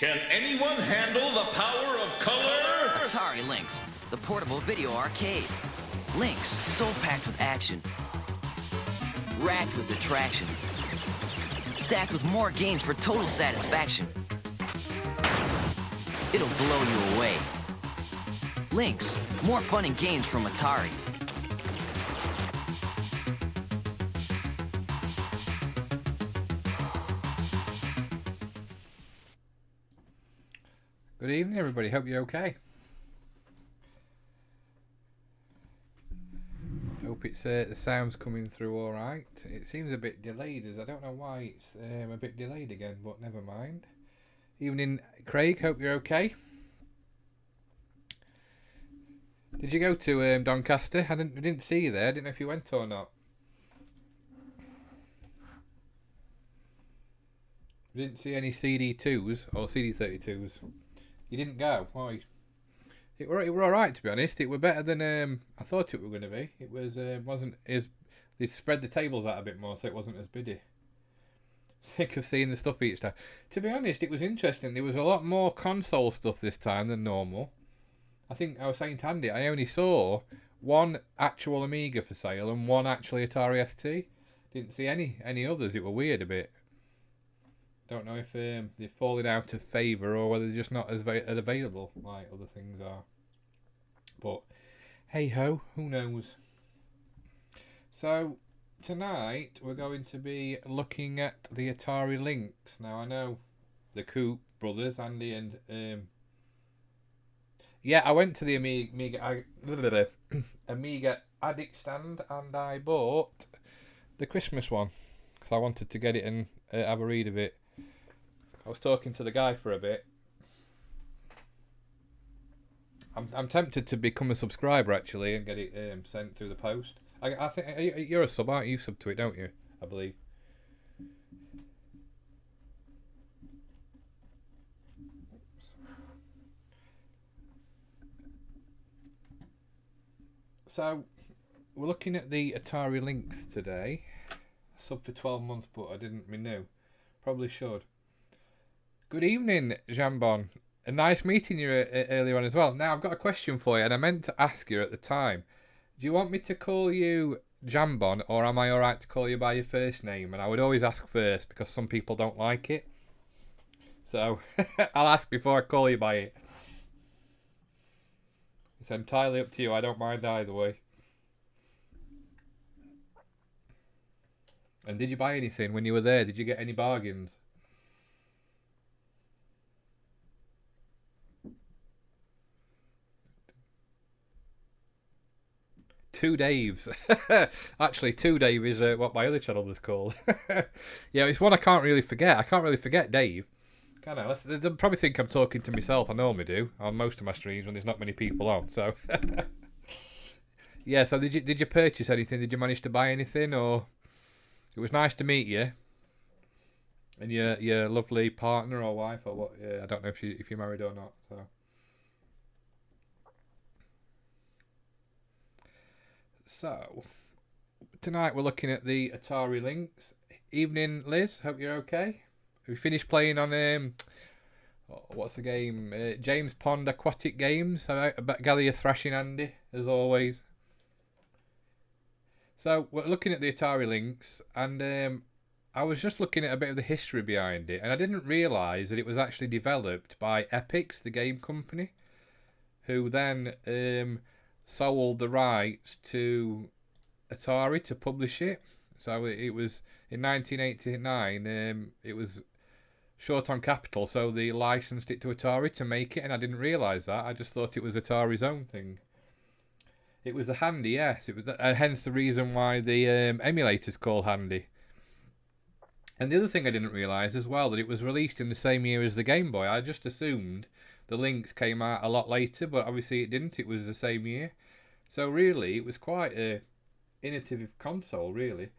Can anyone handle the power of color? Atari Lynx, the portable video arcade. Lynx, so packed with action. Racked with attraction. Stacked with more games for total satisfaction. It'll blow you away. Lynx, more fun and games from Atari. Good evening, everybody. Hope you're okay. Hope it's the sound's coming through all right. It seems a bit delayed, as I don't know why it's a bit delayed again, but never mind. Evening, Craig. Hope you're okay. Did you go to Doncaster? I didn't see you there. I didn't know if you went or not. You didn't see any CD2s or CD32s. You didn't go. Oh, it were all right, to be honest. It were better than I thought it were going to be. It was wasn't as they spread the tables out a bit more, so it wasn't as biddy. Sick of seeing the stuff each time. To be honest, it was interesting. There was a lot more console stuff this time than normal. I think I was saying to Andy, I only saw one actual Amiga for sale and one actually Atari ST. Didn't see any others. It were weird a bit. Don't know if they're falling out of favour or whether they're just not as available like other things are. But hey ho, who knows? So tonight we're going to be looking at the Atari Lynx. Now I know the Coop brothers, Andy and yeah, I went to the Amiga Addict stand and I bought the Christmas one because I wanted to get it and have a read of it. I was talking to the guy for a bit. I'm tempted to become a subscriber actually and get it sent through the post. I think you're a sub, aren't you? Sub to it, don't you? I believe. So we're looking at the Atari Lynx today. Sub for 12 months, but I didn't renew. Probably should. Good evening, Jambon. A nice meeting you earlier on as well. Now, I've got a question for you, and I meant to ask you at the time. Do you want me to call you Jambon, or am I alright to call you by your first name? And I would always ask first, because some people don't like it. So, I'll ask before I call you by it. It's entirely up to you. I don't mind either way. And did you buy anything when you were there? Did you get any bargains? Two Daves. Actually, Two Dave is what my other channel was called. Yeah, it's one I can't really forget. I can't really forget Dave. Can I? They'll probably think I'm talking to myself. I normally do on most of my streams when there's not many people on. So, yeah. So did you purchase anything? Did you manage to buy anything? Or it was nice to meet you and your lovely partner or wife or what? Yeah, I don't know if you're married or not. So. So, tonight we're looking at the Atari Lynx. Evening, Liz. Hope you're okay. Have you finished playing on what's the game? James Pond Aquatic Games. I gather you're thrashing Andy as always. So we're looking at the Atari Lynx, and I was just looking at a bit of the history behind it, and I didn't realise that it was actually developed by Epix, the game company, who then sold the rights to Atari to publish it. So it was in 1989. It was short on capital, so they licensed it to Atari to make it, and I didn't realise that. I just thought it was Atari's own thing. It was the Handy, yes. It was hence the reason why the emulator's called Handy. And the other thing I didn't realise as well, that it was released in the same year as the Game Boy. I just assumed the Lynx came out a lot later, but obviously it didn't. It was the same year. So really, it was quite a innovative console, really.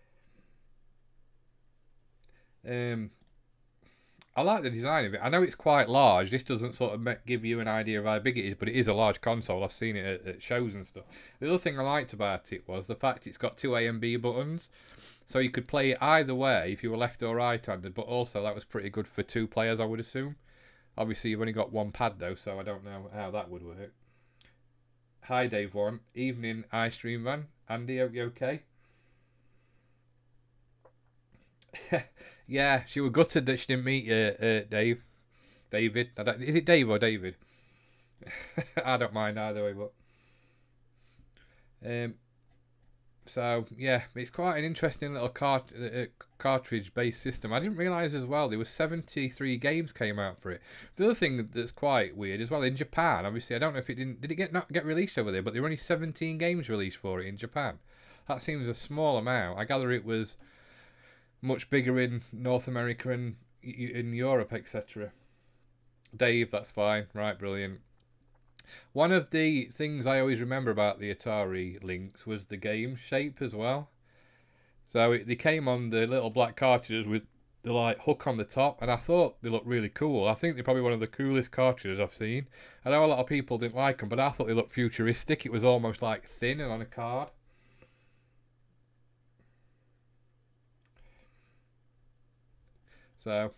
I like the design of it. I know it's quite large. This doesn't sort of give you an idea of how big it is, but it is a large console. I've seen it at shows and stuff. The other thing I liked about it was the fact it's got two A and B buttons. So you could play it either way if you were left or right-handed, but also that was pretty good for two players, I would assume. Obviously, you've only got one pad though, so I don't know how that would work. Hi, Dave One. Evening, iStream van. Andy, are you okay? Yeah, she was gutted that she didn't meet you, Dave. David. Is it Dave or David? I don't mind either way, but so yeah, it's quite an interesting little cartridge-based system. I didn't realise as well there was 73 games came out for it. The other thing that's quite weird as well, in Japan, obviously I don't know if it did it not get released over there, but there were only 17 games released for it in Japan. That seems a small amount. I gather it was much bigger in North America and in Europe, etc. Dave, that's fine. Right, brilliant. One of the things I always remember about the Atari Lynx was the game shape as well. So they came on the little black cartridges with the like hook on the top, and I thought they looked really cool. I think they're probably one of the coolest cartridges I've seen. I know a lot of people didn't like them, but I thought they looked futuristic. It was almost like thin and on a card. So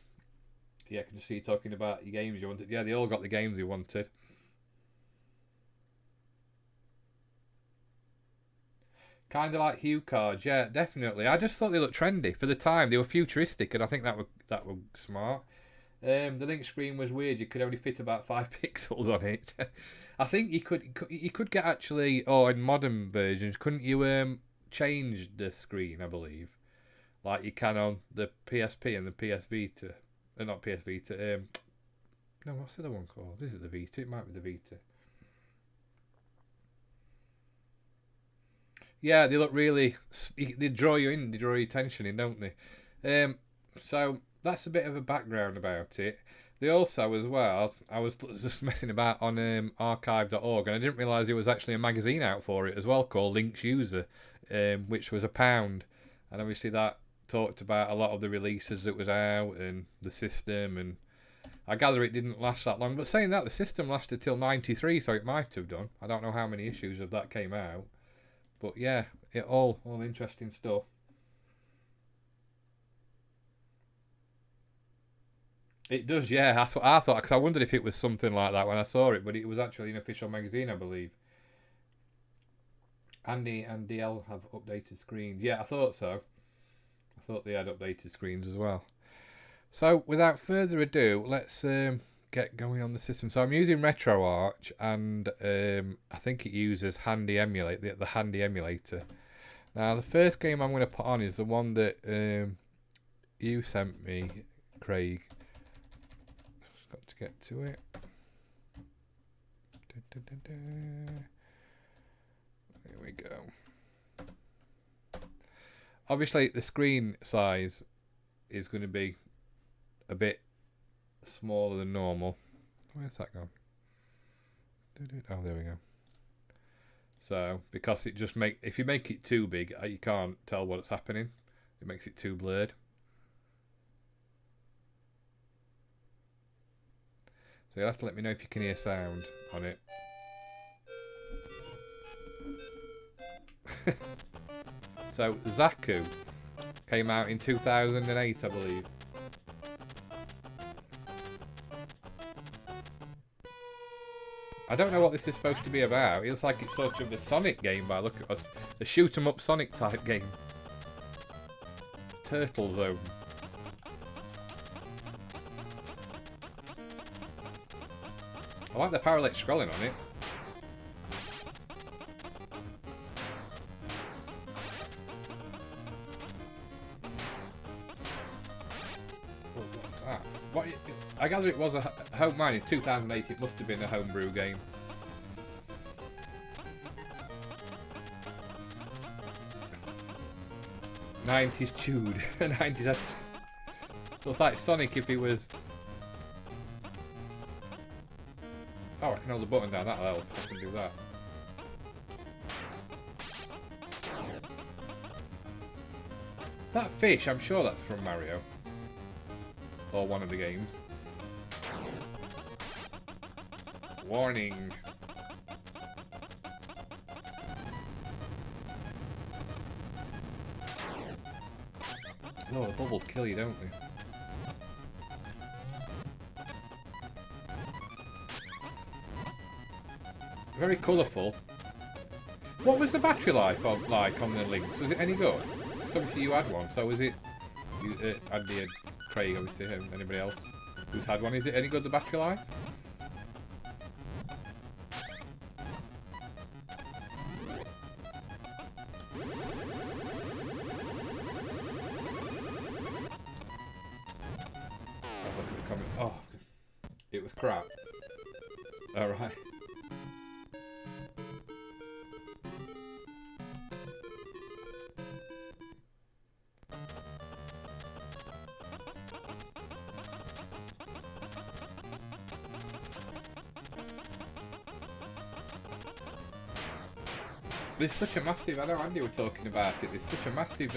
yeah, I can just see you talking about your games you wanted. Yeah, they all got the games they wanted. Kind of like Hue cards, yeah, definitely. I just thought they looked trendy for the time. They were futuristic, and I think that were smart. The Lynx screen was weird. You could only fit about 5 pixels on it. I think you could get actually, or in modern versions, couldn't you change the screen? I believe, like you can on the PSP and the PS Vita, not PS Vita. No, what's the other one called? Is it the Vita? It might be the Vita. Yeah, they look really. They draw you in. They draw your attention in, don't they? So that's a bit of a background about it. They also, as well, I was just messing about on archive.org, and I didn't realise there was actually a magazine out for it as well called Lynx User, which was £1, and obviously that talked about a lot of the releases that was out and the system, and I gather it didn't last that long. But saying that, the system lasted till '93, so it might have done. I don't know how many issues of that came out. But yeah, all interesting stuff. It does, yeah. That's what I thought, because I wondered if it was something like that when I saw it, but it was actually an official magazine, I believe. Andy and DL have updated screens. Yeah, I thought so. I thought they had updated screens as well. So, without further ado, let's get going on the system. So I'm using RetroArch, and I think it uses Handy Emulate, the Handy Emulator. Now the first game I'm going to put on is the one that you sent me, Craig. Just got to get to it. There we go. Obviously the screen size is going to be a bit smaller than normal. Where's that gone? Oh, there we go. So, because it just if you make it too big, you can't tell what's happening. It makes it too blurred. So you'll have to let me know if you can hear sound on it. So, Zaku came out in 2008, I believe. I don't know what this is supposed to be about. It looks like it's sort of a Sonic game by look at us. A shoot 'em up Sonic type game. Turtle Zone. I like the parallax scrolling on it. What's that? What? I gather it was a home mine in 2008. It must have been a homebrew game. '90s chewed. '90s. Looks like Sonic if he was. Oh, I can hold the button down. That'll help. I can do that. That fish, I'm sure that's from Mario. Or one of the games. Warning. Oh, the bubbles kill you, don't they? Very colourful. What was the battery life of, like, on the Lynx? Was it any good? So obviously you had one, so was it... You, Andy and Craig, obviously, and anybody else who's had one. Is it any good, the battery life? Look at the comments. Oh, it was crap. Alright. There's such a massive, I know Andy were talking about it, there's such a massive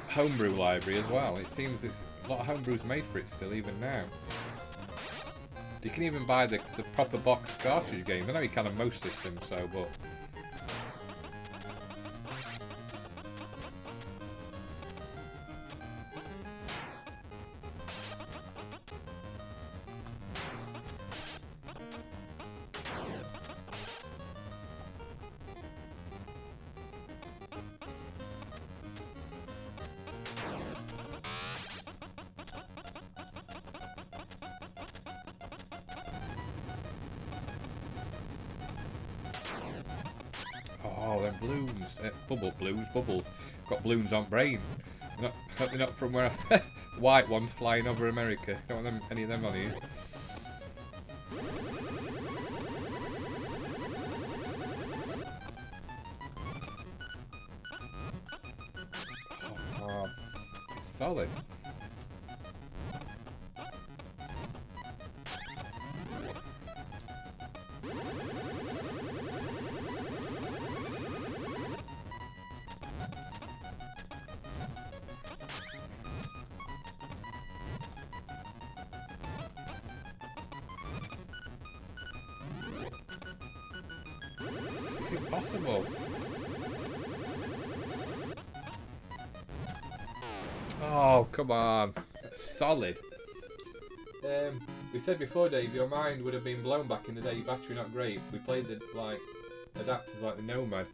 homebrew library as well. It seems there's a lot of homebrews made for it still, even now. You can even buy the proper box cartridge games. I know you can on most systems, so, but... Oh, them balloons, bubbles. Got balloons on brain. They're not from where white ones flying over America. Don't want any of them on here. Oh, solid. Impossible. Oh, come on. That's solid. We said before, Dave, your mind would have been blown back in the day, your battery not great. We played the adapters like the Nomad.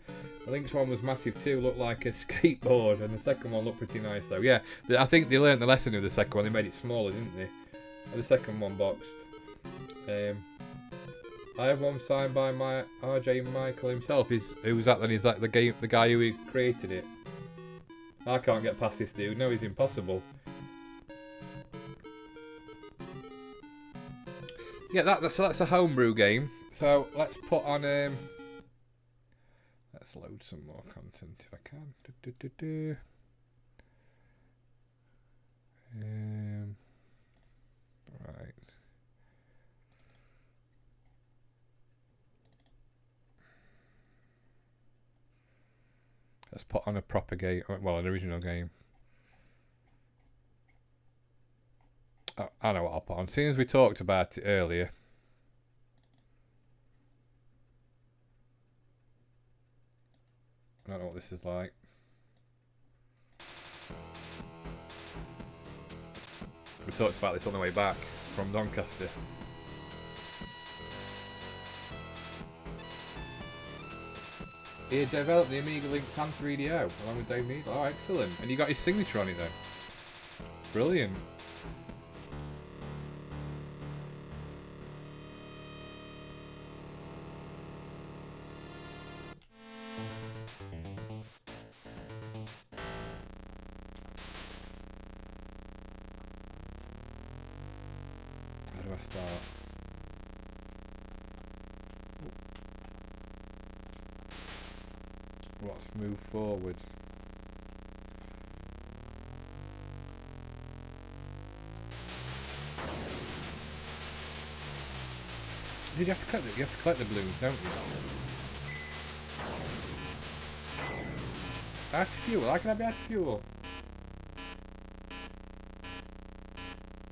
The Lynx one was massive too, looked like a skateboard, and the second one looked pretty nice though. Yeah, I think they learnt the lesson of the second one, they made it smaller, didn't they? And the second one boxed. I have one signed by my RJ Michael himself. Who's that then? Is that the guy who created it? I can't get past this dude. No, he's impossible. Yeah, that's a homebrew game. So let's put on let's load some more content if I can. Right. Let's put on a proper game, well, an original game. Oh, I know what I'll put on. Seeing as we talked about it earlier. I don't know what this is like. We talked about this on the way back from Doncaster. He developed the Amiga Lynx and 3DO along with Dave Needle. Oh, excellent. And you got his signature on it then. Brilliant. How do I start? Let's move forward. You have to collect the balloons, don't you? Out of fuel. How can I be out of fuel?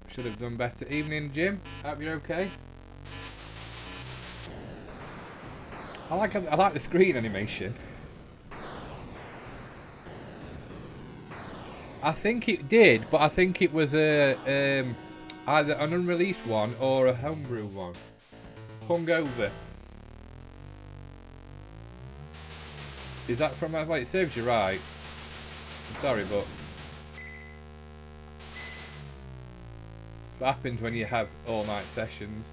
Should have done better. Evening, Jim. Hope you're okay. I like the screen animation. I think it did, but I think it was either an unreleased one or a homebrew one. hungover. Is that from... Well, it serves you right. I'm sorry, but... What happens when you have all-night sessions?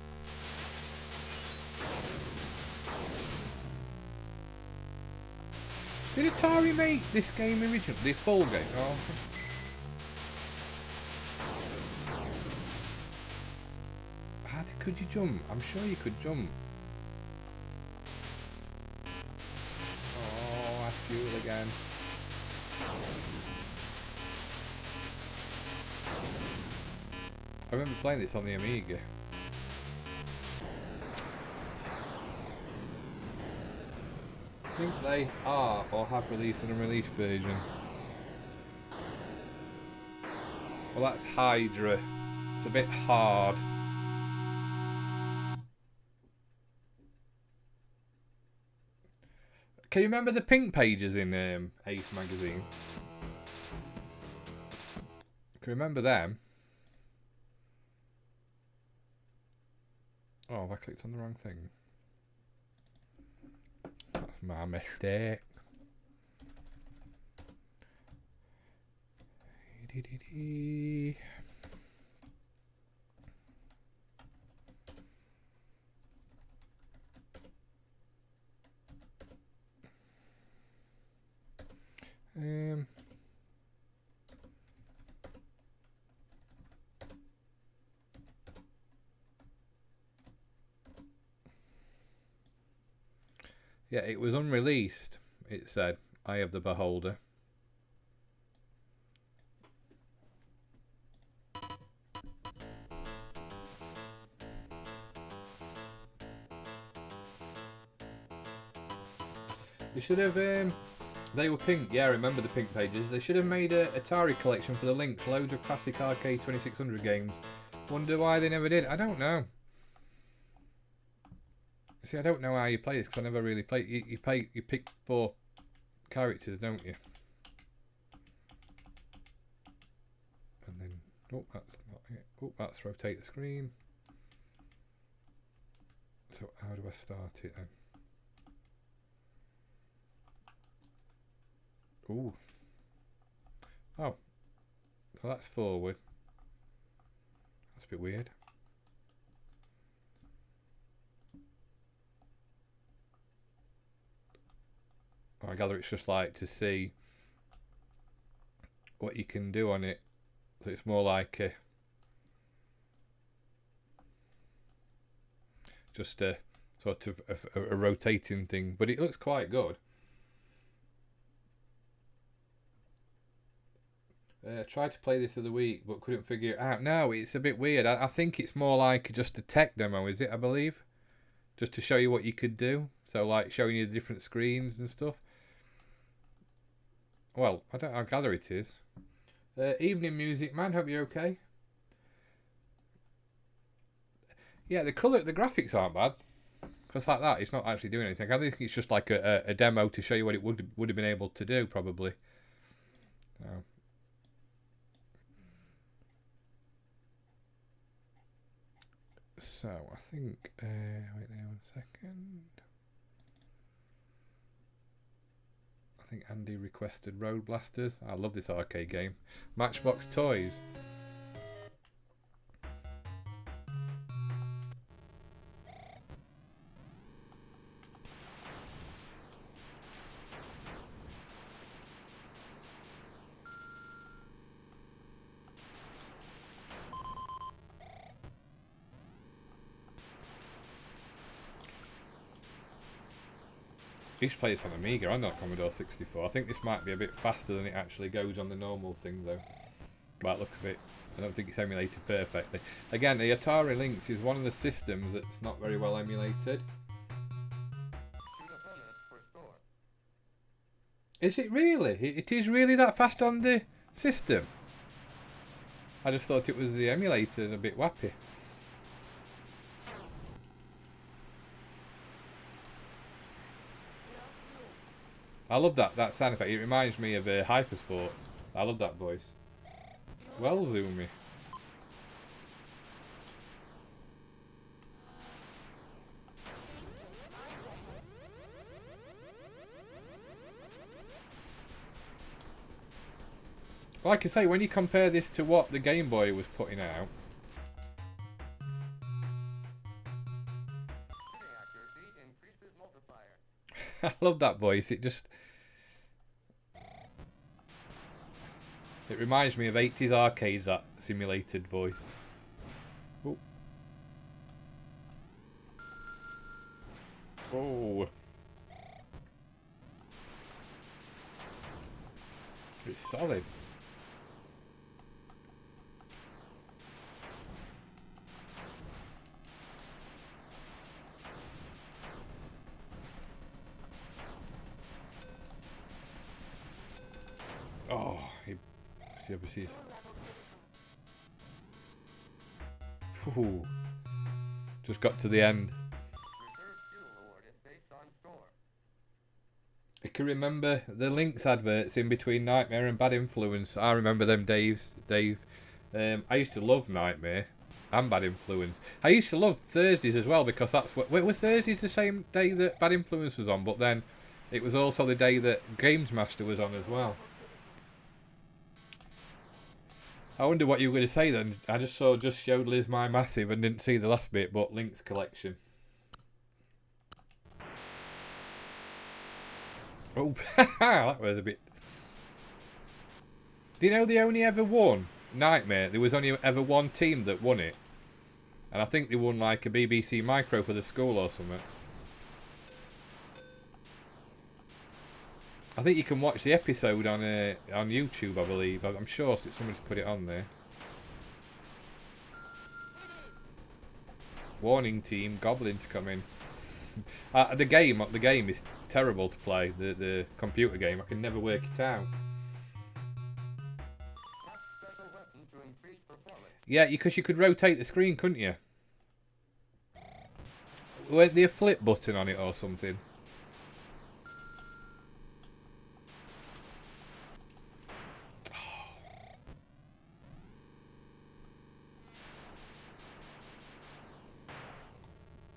Did Atari make this game originally? This full game? Oh. How could you jump? I'm sure you could jump. Oh, that's fuel again. I remember playing this on the Amiga. I think they are or have released an unreleased version. Well, that's Hydra. It's a bit hard. Can you remember the pink pages in Ace magazine? Can you remember them? Oh, I clicked on the wrong thing. That's my mistake. Yeah, it was unreleased, it said. Eye of the Beholder. They should have, they were pink, yeah, I remember the pink pages. They should have made a Atari collection for the Lynx, loads of classic arcade 2600 games. Wonder why they never did, I don't know. See, I don't know how you play this because I never really played. You pick 4 characters, don't you? And then, oh, that's not it. Oh, that's rotate the screen. So how do I start it then? Ooh. Oh. So that's forward. That's a bit weird. I gather it's just like to see what you can do on it. So it's more like just a sort of a rotating thing, but it looks quite good. Tried to play this the other week, but couldn't figure it out. No, it's a bit weird. I think it's more like just a tech demo, is it? I believe, just to show you what you could do. So like showing you the different screens and stuff. Well, I gather it is. Evening music, man. Hope you're okay. Yeah, the graphics aren't bad. Because like that, it's not actually doing anything. I think it's just like a demo to show you what it would have been able to do, probably. So I think. Wait there 1 second. I think Andy requested Road Blasters. I love this arcade game. Matchbox Toys. I used to play this on Amiga and not Commodore 64. I think this might be a bit faster than it actually goes on the normal thing though. By the look of it, I don't think it's emulated perfectly. Again, the Atari Lynx is one of the systems that's not very well emulated. Is it really? It is really that fast on the system? I just thought it was the emulator a bit wappy. I love that sound effect. It reminds me of Hypersports. I love that voice. Well, zoomy. Like I say, when you compare this to what the Game Boy was putting out, I love that voice. It reminds me of 80s arcades, that simulated voice. Oh. Oh. It's solid. Oh, he ever sees. Ooh. Just got to the end. I can remember the Lynx adverts in between Nightmare and Bad Influence. I remember them, Dave. I used to love Nightmare and Bad Influence. I used to love Thursdays as well, because that's what were Thursdays the same day that Bad Influence was on, but then it was also the day that Games Master was on as well. I wonder what you were going to say then. I just showed Liz my massive and didn't see the last bit, but Lynx collection. Oh, that was a bit... Do you know they only ever won Nightmare? There was only ever one team that won it. And I think they won like a BBC Micro for the school or something. I think you can watch the episode on YouTube, I believe. I'm sure somebody's put it on there. Warning team, goblins coming. The game is terrible to play. The computer game, I can never work it out. Yeah, because you could rotate the screen, couldn't you? Weren't there a flip button on it or something?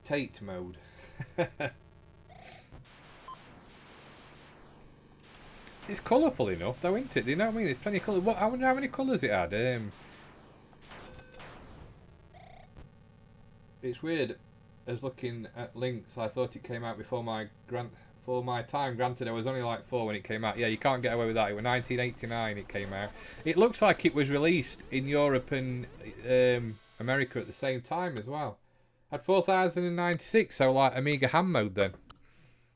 Tate mode. It's colourful enough though, isn't it? Do you know what I mean? There's plenty of colours. I wonder how many colours it had. It's weird as looking at Lynx. I thought it came out before my time. Granted, I was only like 4 when it came out. Yeah, you can't get away with that. It was 1989 it came out. It looks like it was released in Europe and America at the same time as well. Had 4096, so like Amiga ham mode then.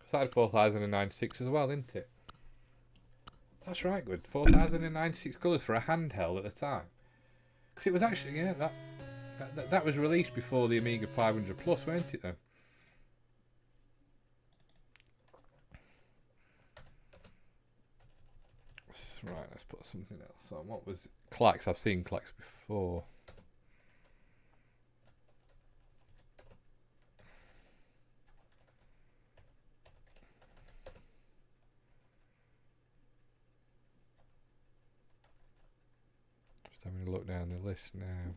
So that had 4096 as well, didn't it? That's right, good. 4096 colours for a handheld at the time. Because it was actually, yeah, that was released before the Amiga 500 Plus, weren't it then? Right, let's put something else on. What was Clacks? I've seen Clacks before. Having a look down the list now.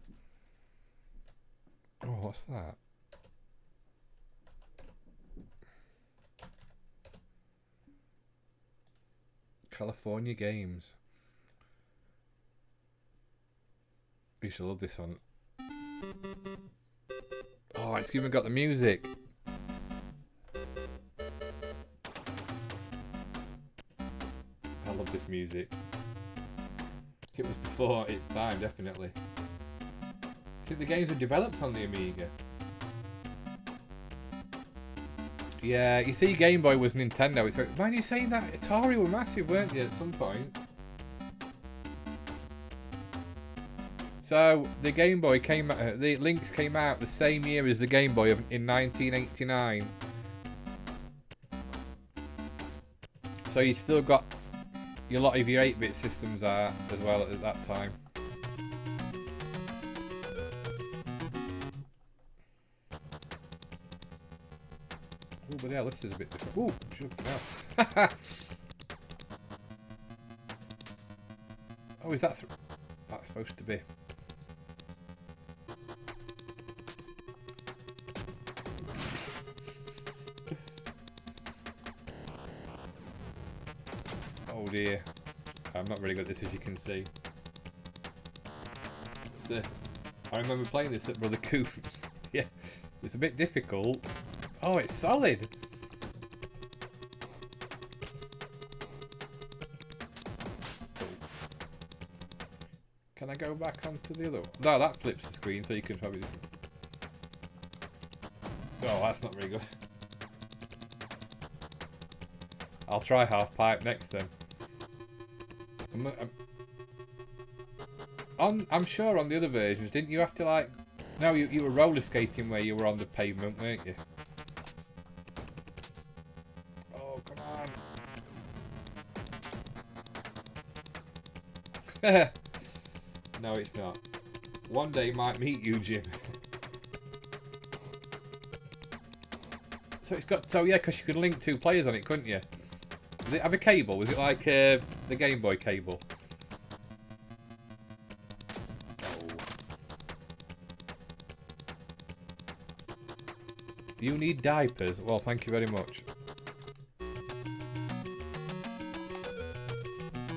Oh, what's that? California Games. I used to love this one. Oh, it's even got the music. I love this music. It was before its time, definitely. I think the games were developed on the Amiga. Yeah, you see, Game Boy was Nintendo. It's like, mind you saying that? Atari were massive, weren't they, at some point? So the Game Boy came, the Lynx came out the same year as the Game Boy in 1989. So you still got a lot of your 8-bit systems are as well at that time. Oh, but yeah, this is a bit different. Ooh, now. Oh, is that that's supposed to be? Oh dear. I'm not really good at this, as you can see. It's I remember playing this at Brother Coop's. Yeah, it's a bit difficult. Oh, it's solid. Can I go back onto the other one? No, that flips the screen, so you can probably... Oh, that's not very good. I'll try half pipe next then. I'm sure on the other versions, didn't you have to like... No, you were roller skating where you were on the pavement, weren't you? Oh, come on. No, it's not. One day might meet you, Jim. So it's got... So yeah, because you could link 2 players on it, couldn't you? Does it have a cable? Was it like the Game Boy cable? You need diapers? Well, thank you very much.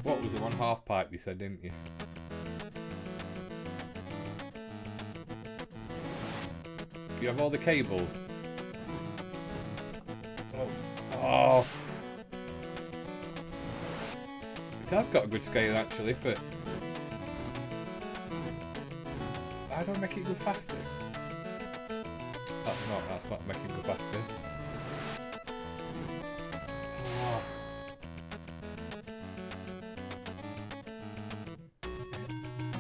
What was the one half pipe you said, didn't you? You have all the cables? Oh. It has got a good scale actually, but I don't make it go faster. That's not making it go faster. Oh.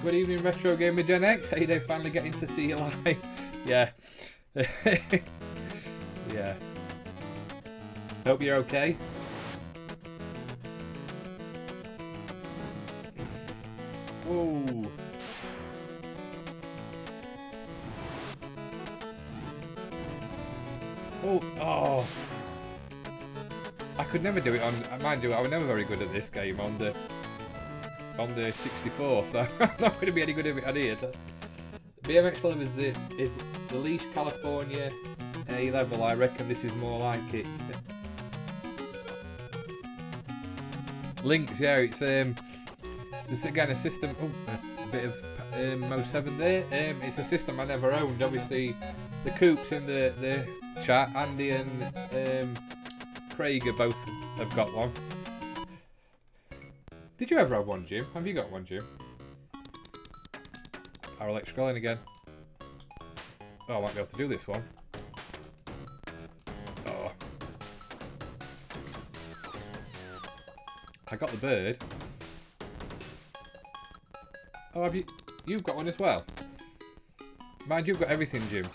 Good evening, Retro Gamer Gen X. Hey, they finally getting to see you live. Yeah. Yeah. Hope you're okay. Whoa. Oh. I could never do it on. Mind you, I was never very good at this game on the 64, so I'm not going to be any good at it on here. BMX Club is the least California A level. I reckon this is more like it. Lynx, yeah, it's again a system. Oh, a bit of Mo 7 there. It's a system I never owned. Obviously, the Coops in the chat, Andy and Craig both have got one. Did you ever have one, Jim? Have you got one, Jim? I like scrolling again. Oh, I might be able to do this one. Oh. I got the bird. Oh, have you? You've got one as well. Mind, you've got everything, Jim.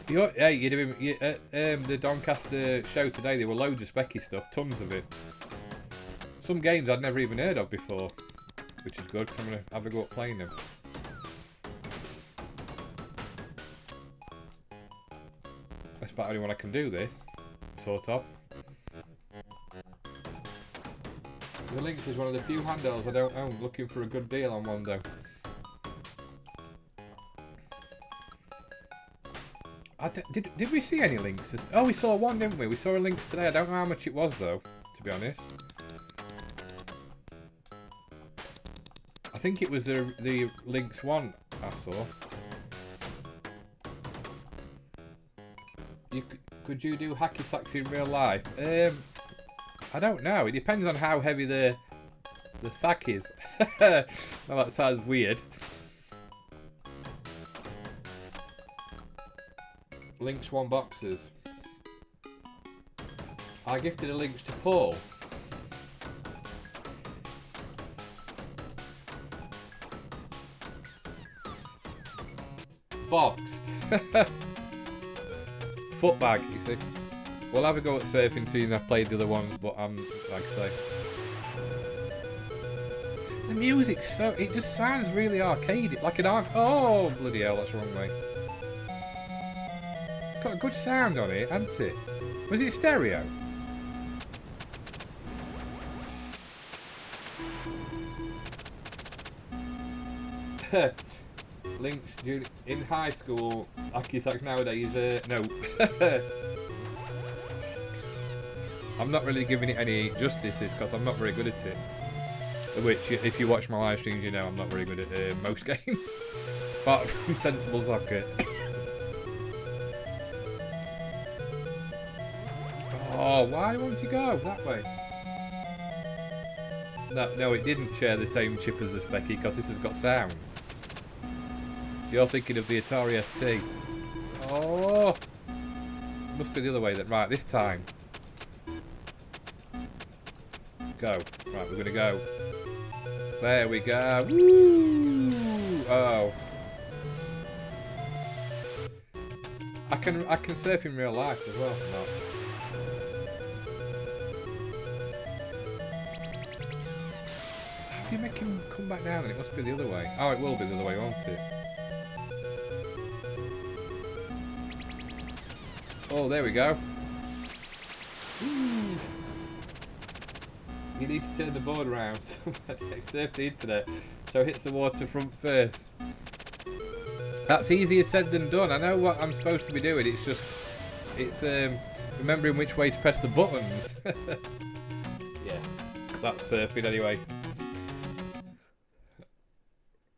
Hey, you're doing the Doncaster show today. There were loads of specky stuff, tons of it. Some games I'd never even heard of before, which is good because I'm going to have a go at playing them. That's about the only one I can do this, sort of. The Lynx is one of the few handhelds I don't own. Looking for a good deal on one though. Did we see any Lynx? Oh, we saw one, didn't we? We saw a Lynx today. I don't know how much it was though, to be honest. I think it was the Lynx one I saw. Could you do hacky sacks in real life? I don't know. It depends on how heavy the sack is. Well, that sounds weird. Lynx 1 boxes. I gifted a Lynx to Paul. Boxed. Foot bag, you see. We'll have a go at surfing soon. I've played the other ones, but I'm like I say. The music's so, it just sounds really arcadey, like an arc. Oh bloody hell, that's the wrong way. It's got a good sound on it, hasn't it? Was it stereo? Lynx in high school, Akisak nowadays, no. I'm not really giving it any justice because I'm not very good at it. Which, if you watch my live streams, you know I'm not very good at most games. Apart from Sensible Soccer. Oh, why won't you go that way? No, it didn't share the same chip as the Specky because this has got sound. You're thinking of the Atari ST. Oh! Must be the other way then. Right, this time. Go. Right, we're gonna go. There we go. Woo! Oh. I can surf in real life as well. No. How do you make him come back down? It must be the other way. Oh, it will be the other way, won't it? Oh, there we go. Woo! You need to turn the board around. Surf the internet so it hits the waterfront first. That's easier said than done. I know what I'm supposed to be doing. It's just, remembering which way to press the buttons. Yeah, that's surfing anyway.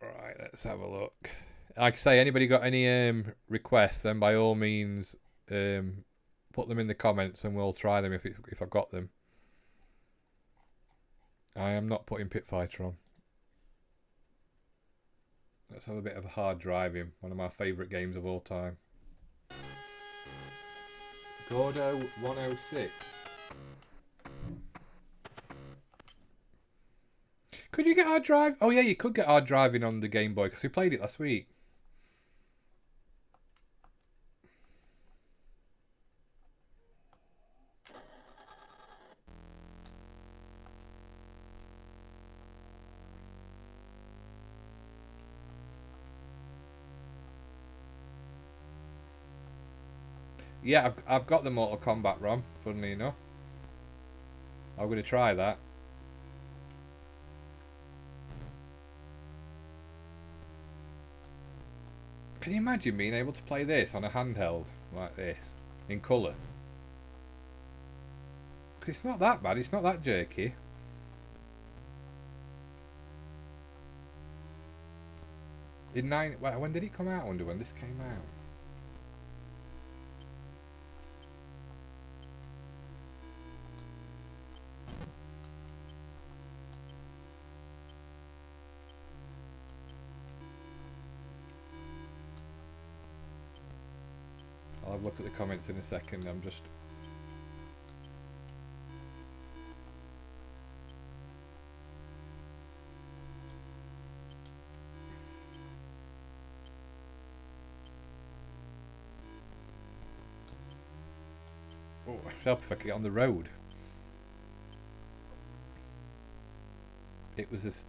Right, let's have a look. Like I say, anybody got any requests, then by all means, put them in the comments and we'll try them if I've got them. I am not putting Pit Fighter on. Let's have a bit of a hard driving. One of my favourite games of all time. Gordo 106. Could you get hard drive? Oh yeah, you could get hard driving on the Game Boy because we played it last week. Yeah, I've got the Mortal Kombat ROM, funnily enough. I'm going to try that. Can you imagine being able to play this on a handheld like this, in colour? Because it's not that bad, it's not that jerky. When did it come out? I wonder when this came out. I'll have a look at the comments in a second. I'm just... Oh, help if I could get on the road. It was this...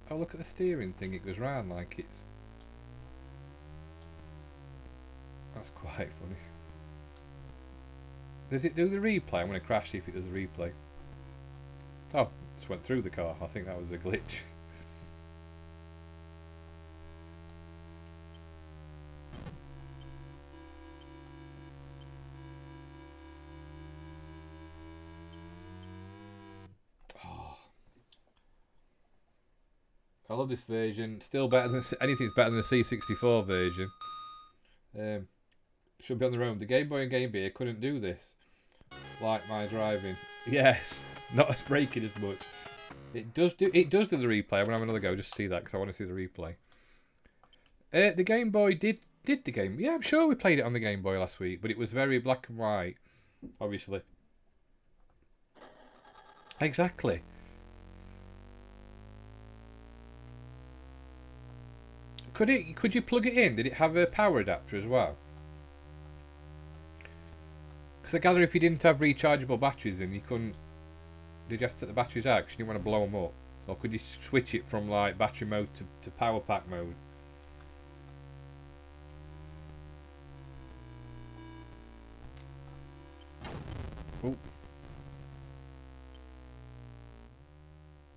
Oh, look at the steering thing. It goes round like it's... That's quite funny. Does it do the replay? I'm going to crash see if it does the replay. Oh, just went through the car. I think that was a glitch. Oh. I love this version. Still better than anything's better than the C64 version. Should be on the road. The Game Boy and Game Gear couldn't do this. Like my driving. Yes, not as braking as much. It does do the replay. I'm gonna have another go just to see that because I want to see the replay. The Game Boy did the game. Yeah, I'm sure we played it on the Game Boy last week, but it was very black and white, obviously. Exactly. Could you plug it in? Did it have a power adapter as well? Because I gather if you didn't have rechargeable batteries then you couldn't... Did you have to take the batteries out because you didn't want to blow them up? Or could you switch it from like battery mode to power pack mode? Oh.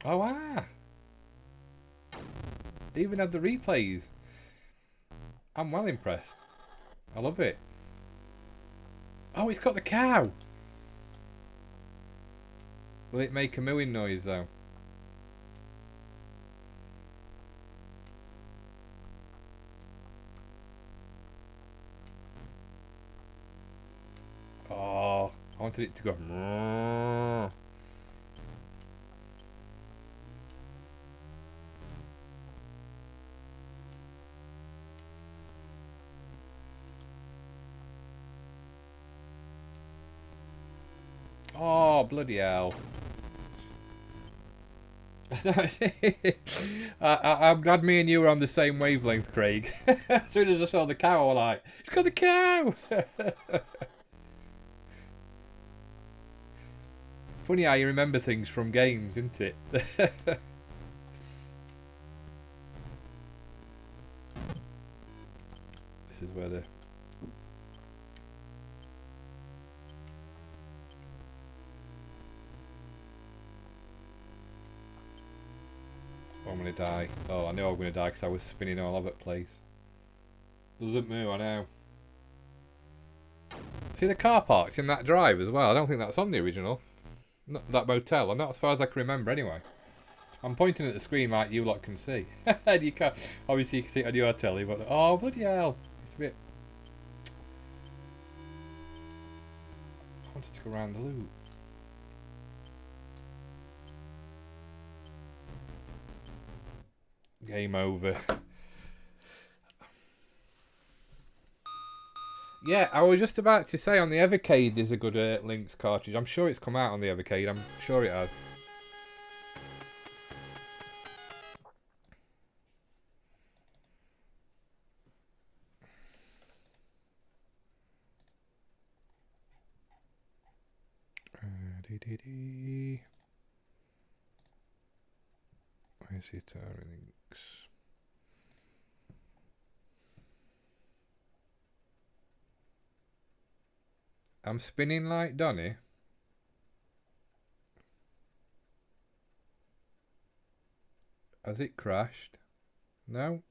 Oh, ah! They even had the replays. I'm well impressed. I love it. Oh, it's got the cow. Will it make a mooing noise though? wanted it to go. Oh, bloody hell. I'm glad me and you were on the same wavelength, Craig. As soon as I saw the cow, I was like, it's got the cow! Funny how you remember things from games, isn't it? This is where the... I'm gonna die. Oh, I know I'm gonna die because I was spinning all over the place. Doesn't move, I know. See the car park's in that drive as well. I don't think that's on the original. Not that motel, and not as far as I can remember anyway. I'm pointing at the screen like you lot can see. You can't, obviously you can see it on your telly, but oh bloody hell. It's a bit... I wanted to go around the loop. Game over. Yeah, I was just about to say on the Evercade there's a good Lynx cartridge. I'm sure it's come out on the Evercade. I'm sure it has. Where's the Atari Lynx? I'm spinning like Donny. Has it crashed? No.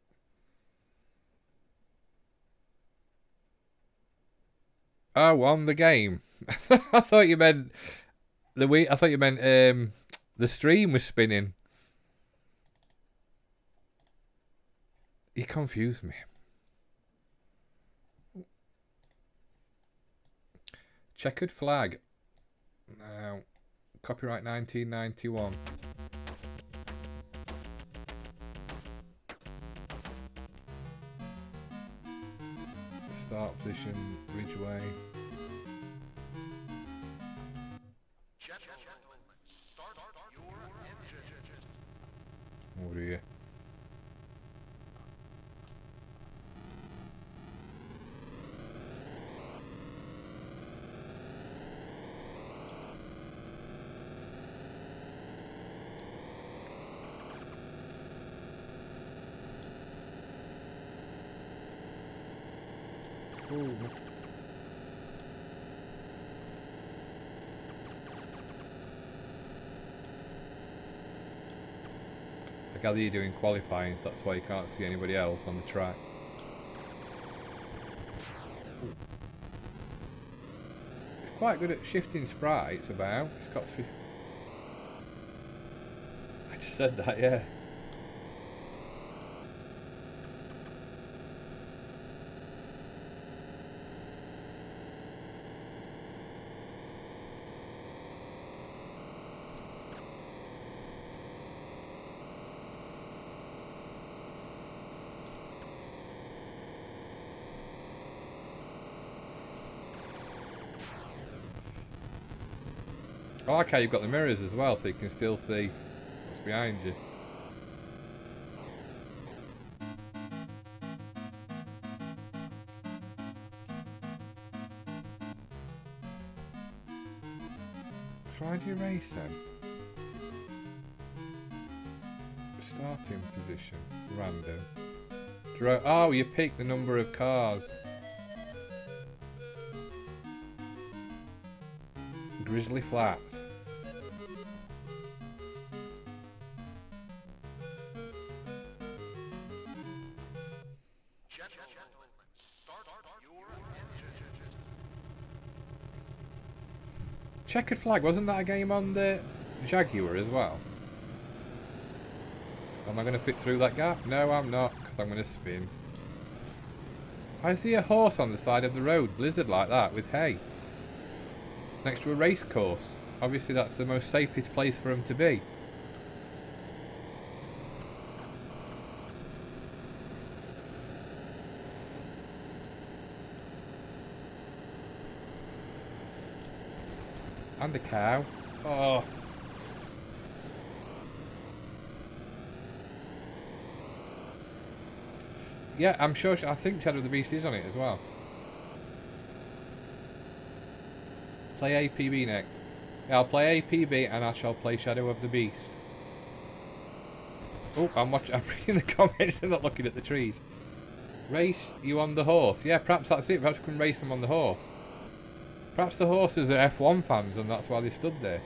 Oh, on the game. I thought you meant I thought you meant the stream was spinning. You confused me. Checkered flag. Now, copyright 1991. Start position, Ridgeway. What are you? Ooh. I gather you're doing qualifying, so that's why you can't see anybody else on the track. Ooh. It's quite good at shifting sprites about. It's got to... I just said that, yeah. I like how you've got the mirrors as well, so you can still see what's behind you. So why do you race then? Starting position, random. Oh, you pick the number of cars. Grizzly Flats. Checkered Flag, wasn't that a game on the Jaguar as well? Am I going to fit through that gap? No, I'm not, because I'm going to spin. I see a horse on the side of the road, blizzard like that, with hay. next to a race course. Obviously that's the most safest place for them to be. And a cow. Oh. Yeah, I'm sure. I think Shadow of the Beast is on it as well. Play APB next. Yeah, I'll play APB and I shall play Shadow of the Beast. Oh, I'm reading the comments and not looking at the trees. Race you on the horse. Yeah, perhaps that's it. Perhaps we can race them on the horse. Perhaps the horses are F1 fans and that's why they stood there.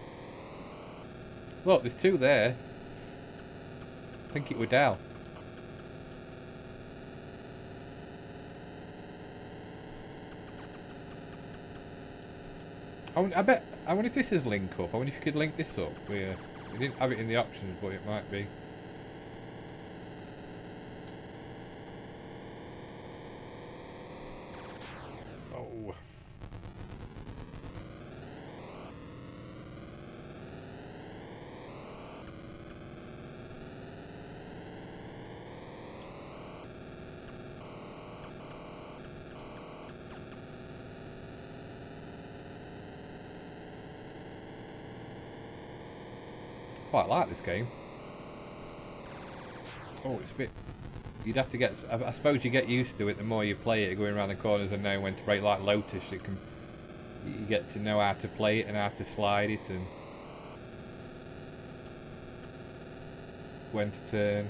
Look, there's two there. I think it were Dell. I wonder if this is link up. I wonder if you could link this up. We didn't have it in the options, but it might be. Oh. Quite like this game. Oh, it's a bit... You'd have to get... I suppose you get used to it the more you play it, going around the corners and knowing when to brake, like Lotus. You get to know how to play it and how to slide it and... when to turn.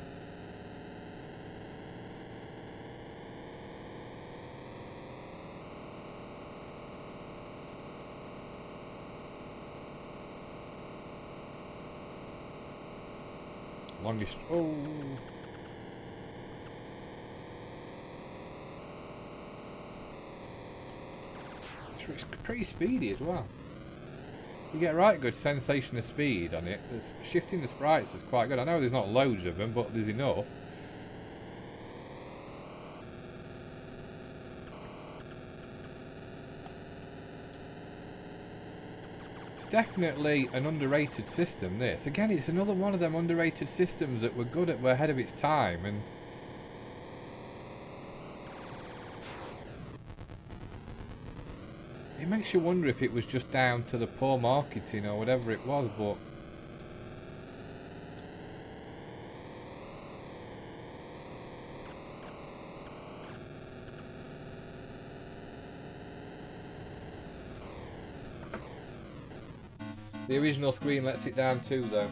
Longest. Oh. It's pretty speedy as well. You get a right good sensation of speed on it. Shifting the sprites is quite good. I know there's not loads of them, but there's enough. Definitely an underrated system, this. Again, it's another one of them underrated systems that were good at, were ahead of its time, and it makes you wonder if it was just down to the poor marketing or whatever it was, but the original screen lets it down too, though.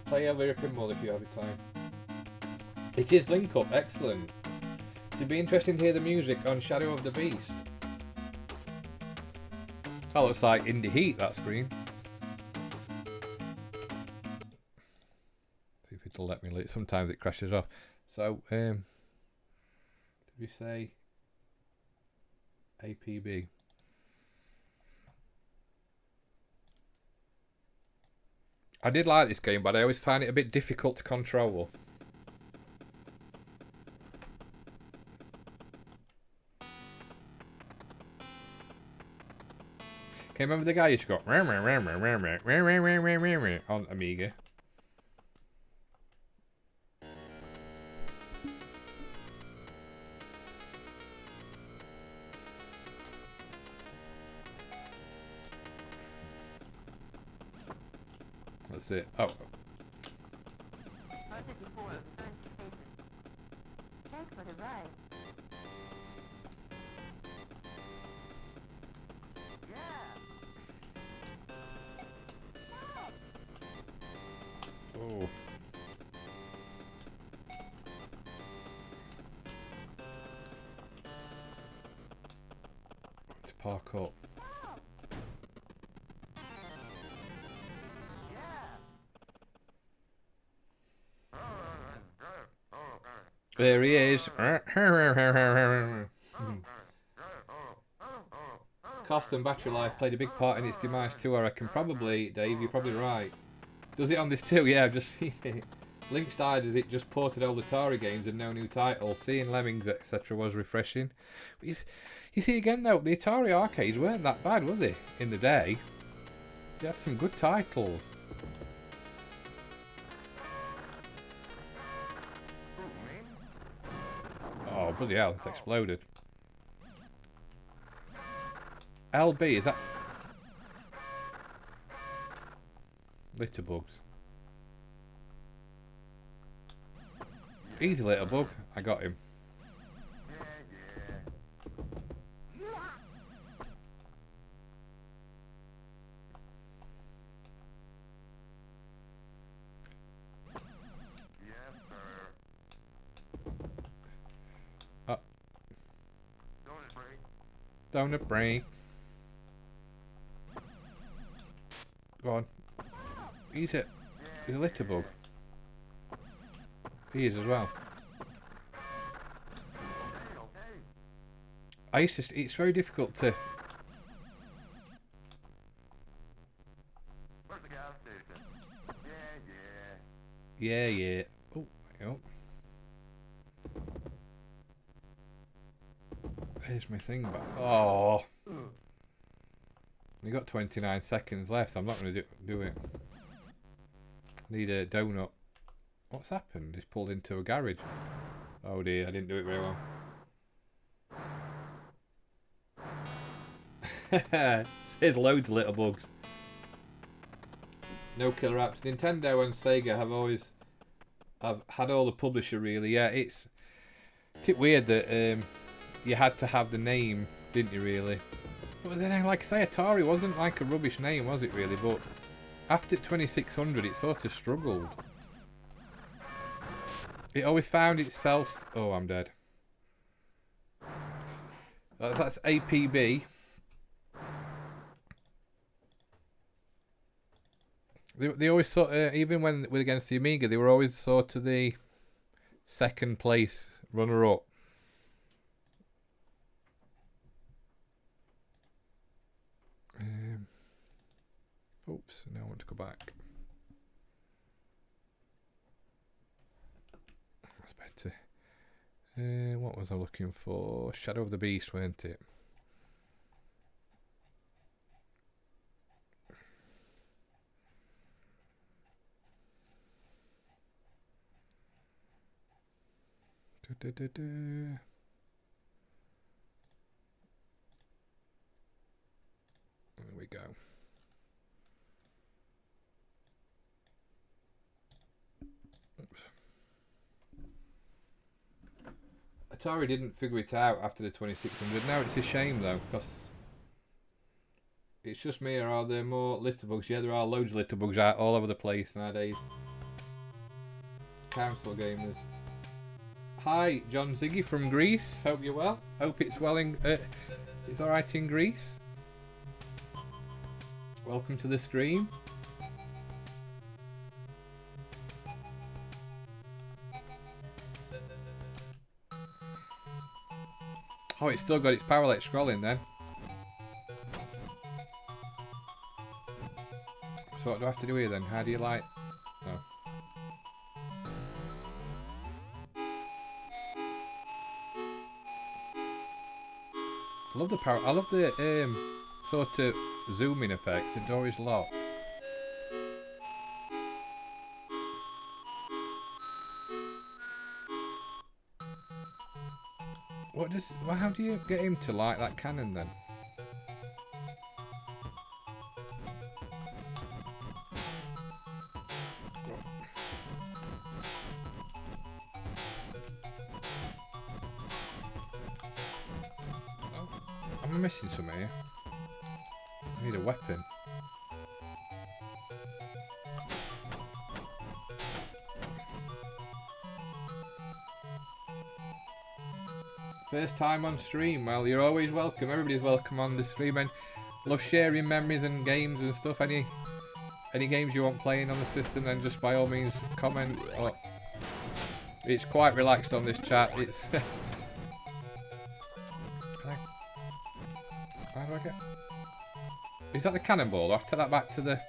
Play over a pinball if you have the time. It is link up, excellent. It'd be interesting to hear the music on Shadow of the Beast. That looks like Indie Heat, that screen. See if it'll let me. Sometimes it crashes off. So, did we say APB? I did like this game, but I always find it a bit difficult to control. Okay, remember the guy who used to go on Amiga? That's it. Oh. Oh. To park up. There he is. Cost and battery life played a big part in its demise too, I reckon. Probably, Dave, you're probably right. Does it on this too? Yeah, I've just seen it. Lynx died as it just ported old Atari games and no new titles. Seeing Lemmings, etc. was refreshing. But you see again though, the Atari arcades weren't that bad, were they? In the day, they had some good titles. Oh bloody hell! It's exploded. LB, is that litter bugs? Easy little bug. I got him. Donut break. Go on. He's a litter bug. He is as well. It's very difficult to. Where's the gas station? Yeah. Oh, hang on. Here's my thing back. Oh. We got 29 seconds left. I'm not going to do it. Need a donut. What's happened? He's pulled into a garage. Oh dear, I didn't do it very well. There's loads of little bugs. No killer apps. Nintendo and Sega have had all the publisher really. Yeah, it's a bit weird that you had to have the name, didn't you really? But then, like I say, Atari wasn't like a rubbish name, was it really? But after 2600, it sort of struggled. It always found itself. Oh, I'm dead. That's APB. They always sort of, even when against the Amiga, they were always sort of the second place runner-up. Oops, now I want to go back. That's better. What was I looking for? Shadow of the Beast, weren't it? There we go. Atari didn't figure it out after the 2600. Now it's a shame though, because it's just me, or are there more litterbugs? Yeah, there are loads of litterbugs out all over the place nowadays. Council gamers. Hi, John Ziggy from Greece. Hope you're well. Hope it's well in. It's all right in Greece. Welcome to the stream. Oh, it's still got its parallax scrolling then. So what do I have to do here then? How do you like... Oh. I love the power. I love the sort of zooming effects. The door is locked. What does? Well, how do you get him to light that cannon then? Am I missing something here? I need a weapon. First time on stream. Well, you're always welcome. Everybody's welcome on the stream, and love sharing memories and games and stuff. Any games you want playing on the system, then just by all means comment. Oh, it's quite relaxed on this chat. It's how do I get? Is that the cannonball? I have to take that back to the.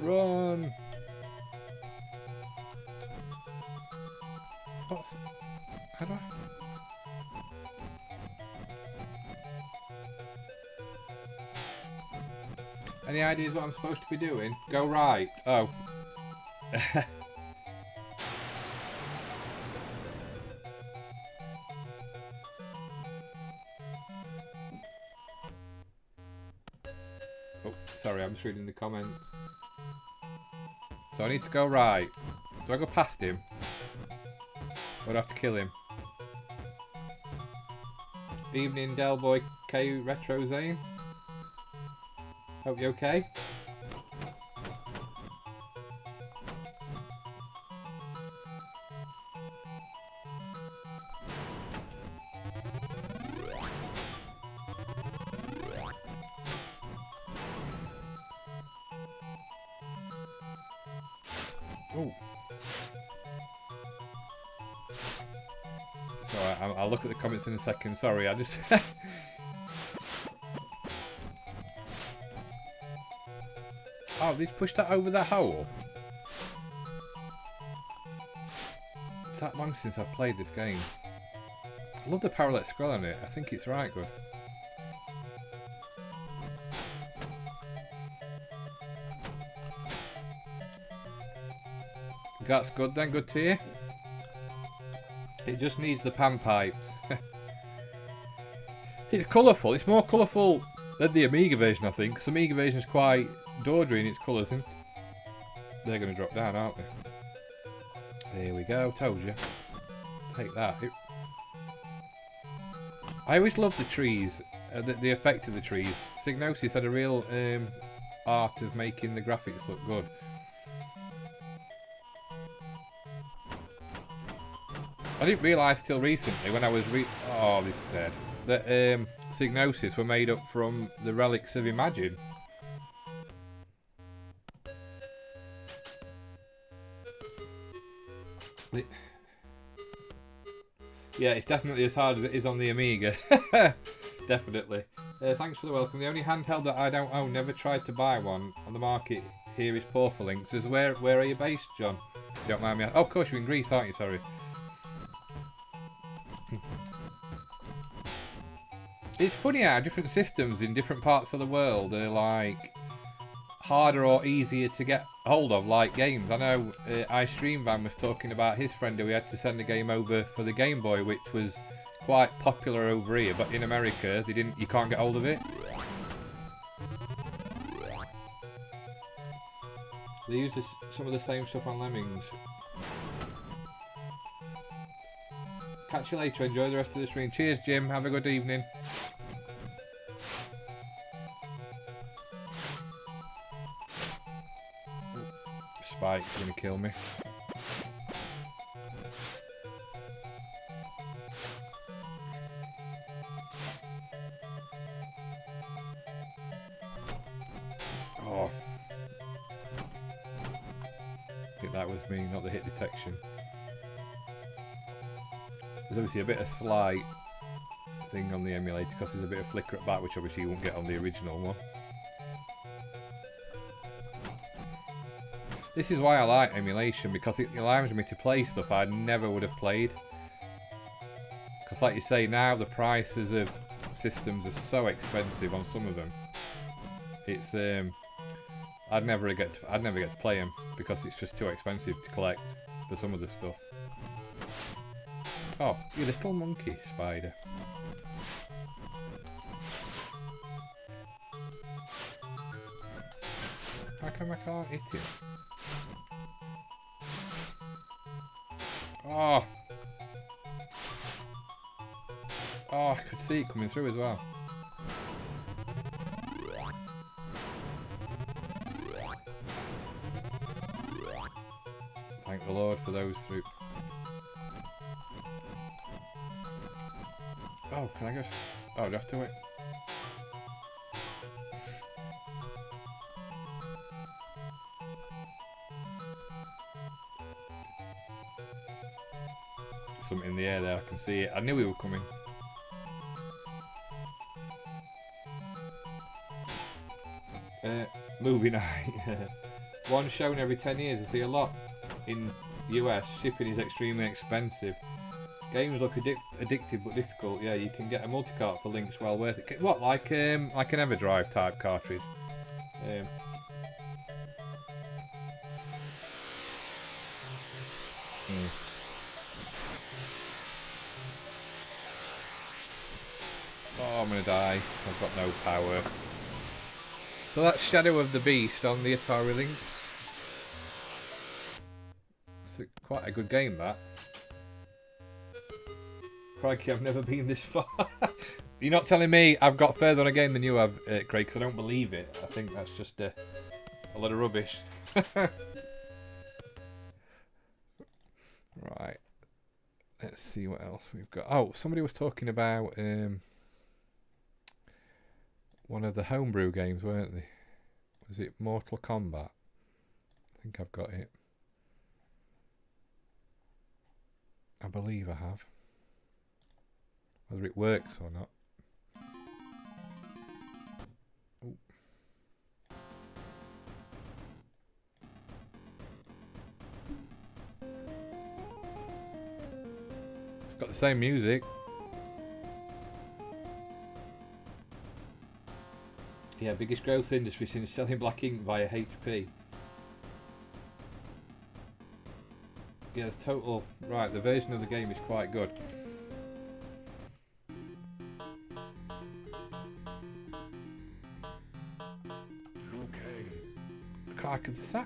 Run! What's... How do I... Any ideas what I'm supposed to be doing? Go right. Oh. Oh, sorry, I'm just reading the comments. So I need to go right. Do I go past him? Or do I have to kill him? Evening, Delboy K Retro Zane. Hope you okay? Oh. Sorry, I'll look at the comments in a second. Sorry, I just... Oh, they've pushed that over the hole. It's that long since I've played this game. I love the parallel scroll on it. I think it's right good. That's good then, good to you. It just needs the pan pipes. It's colourful. It's more colourful than the Amiga version, I think. Because the Amiga version is quite Dawdry in its colours, isn't it? They're going to drop down, aren't they? There we go, told you. Take that. I always loved the trees, the effect of the trees. Psygnosis had a real art of making the graphics look good. I didn't realise till recently when I was oh, this is dead. That Psygnosis were made up from the relics of Imagine. Yeah, it's definitely as hard as it is on the Amiga. Definitely. Thanks for the welcome. The only handheld that I don't own, never tried to buy one on the market here is Portal Lynx. Says, where are you based, John? If you don't mind me. Oh, of course you're in Greece, aren't you? Sorry. It's funny how different systems in different parts of the world are like harder or easier to get hold of, like games. I know iStreamVan was talking about his friend who he had to send a game over for the Game Boy, which was quite popular over here, but in America they didn't. You can't get hold of it. They use some of the same stuff on Lemmings. Catch you later. Enjoy the rest of the stream. Cheers, Jim. Have a good evening. Spike's gonna kill me. Oh. I think that was me, not the hit detection. There's obviously a bit of slight thing on the emulator because there's a bit of flicker at back, which obviously you won't get on the original one. This is why I like emulation, because it allows me to play stuff I never would have played. Because like you say, now the prices of systems are so expensive on some of them. It's I'd never get to play them because it's just too expensive to collect for some of the stuff. Oh, you little monkey spider. How come I can't hit him? Oh! Oh, I could see it coming through as well. Thank the Lord for those through. Oh, can I go? Oh, do I have to wait? Something in the air there, I can see it. I knew we were coming. Movie night. one shown every 10 years. I see a lot in US. Shipping is extremely expensive. Games look addictive but difficult. Yeah, you can get a multi-cart for Lynx, well worth it. What, like an Everdrive type cartridge? Oh, I'm gonna die. I've got no power. So that's Shadow of the Beast on the Atari Lynx. It's quite a good game, that. Crikey, I've never been this far. You're not telling me I've got further on a game than you have, Craig, because I don't believe it. I think that's just a lot of rubbish. Right. Let's see what else we've got. Oh, somebody was talking about one of the homebrew games, weren't they? Was it Mortal Kombat? I think I've got it. I believe I have. Whether it works or not. Ooh. It's got the same music. Yeah, biggest growth industry since selling black ink via HP. Yeah, the total... Right, the version of the game is quite good.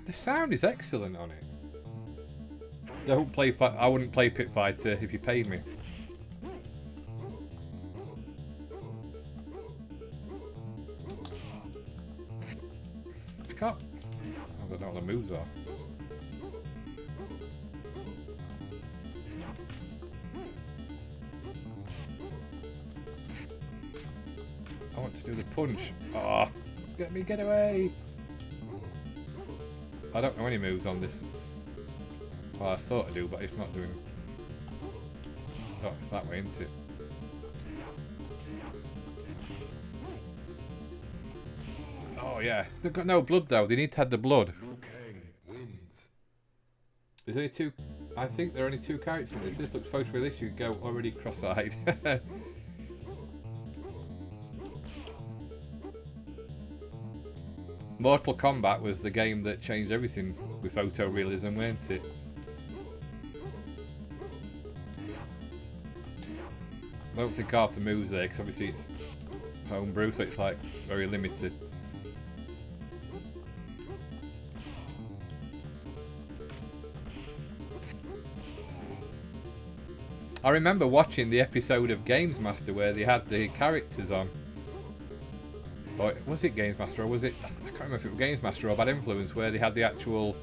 The sound is excellent on it. Don't play... I wouldn't play Pit Fighter if you paid me. I can't... I don't know what the moves are. I want to do the punch. Oh, get away! I don't know any moves on this. Well, I thought I do, but it's not doing it. Oh, it's that way, isn't it? Oh yeah, they've got no blood though. They need to have the blood. There's only two. I think there are only two characters in this. This looks photorealistic. You go already cross-eyed. Mortal Kombat was the game that changed everything with photorealism, weren't it? I don't think half the moves there, because obviously it's homebrew, so it's like very limited. I remember watching the episode of Games Master where they had the characters on. Or was it Games Master or was it? I can't remember if it was Games Master or Bad Influence, where they had the actual.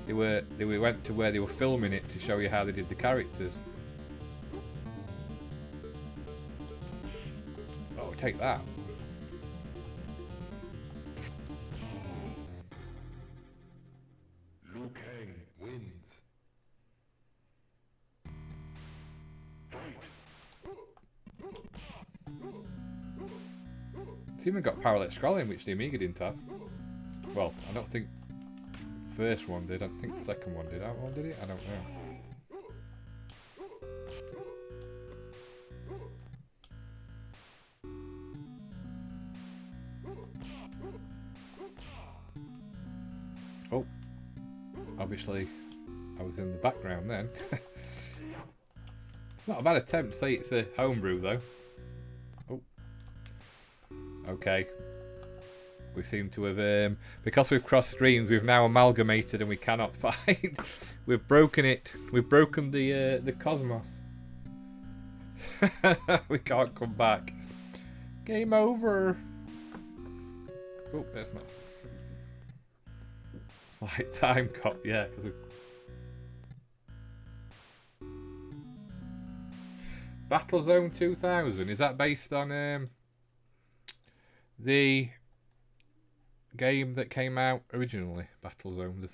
They went to where they were filming it to show you how they did the characters. Oh, take that. It's even got parallel scrolling, which the Amiga didn't have. Well, I don't think the first one did. I think the second one did. That one did it? I don't know. Oh, obviously I was in the background then. Not a bad attempt to say it's a homebrew though. Okay, we seem to have, because we've crossed streams, we've now amalgamated and we cannot find. We've broken it. We've broken the cosmos. We can't come back. Game over. Oh, that's not. It's like time cop, yeah. Battlezone 2000, is that based on the game that came out originally, Battlezone,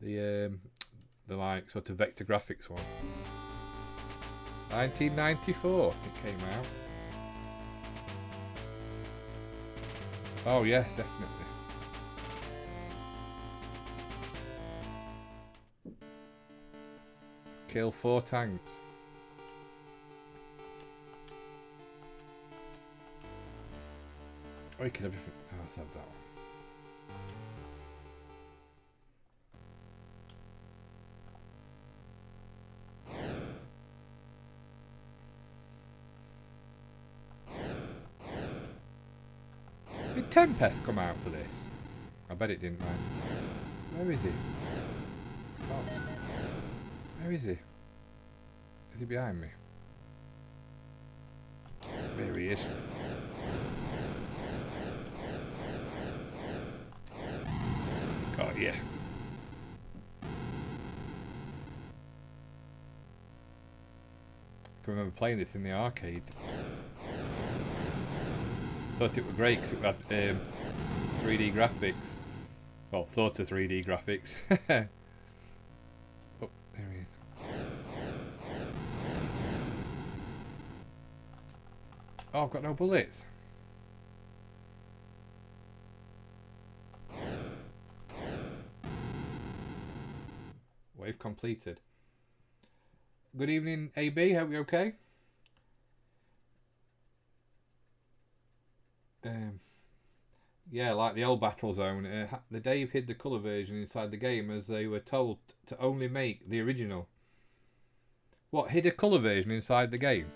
the like sort of vector graphics one. 1994 it came out. Oh yes, definitely. Kill 4 tanks. Oh, you could have different. Oh, let's have that one. Did Tempest come out for this? I bet it didn't, man. Where is he? God. Where is he? Is he behind me? There he is. Got ya. I can remember playing this in the arcade. Thought it was great because it had 3D graphics. Well, sort of 3D graphics. Oh, there he is. Oh, I've got no bullets. Wave completed. Good evening, AB. Hope you're okay. Yeah, like the old Battlezone. The Dave hid the colour version inside the game as they were told to only make the original. What, hid a colour version inside the game?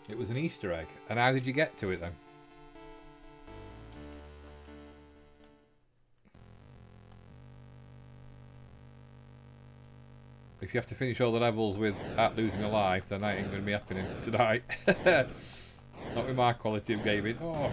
It was an Easter egg. And how did you get to it then? If you have to finish all the levels without losing a life, then that ain't going to be happening tonight. Not with my quality of gaming. Oh.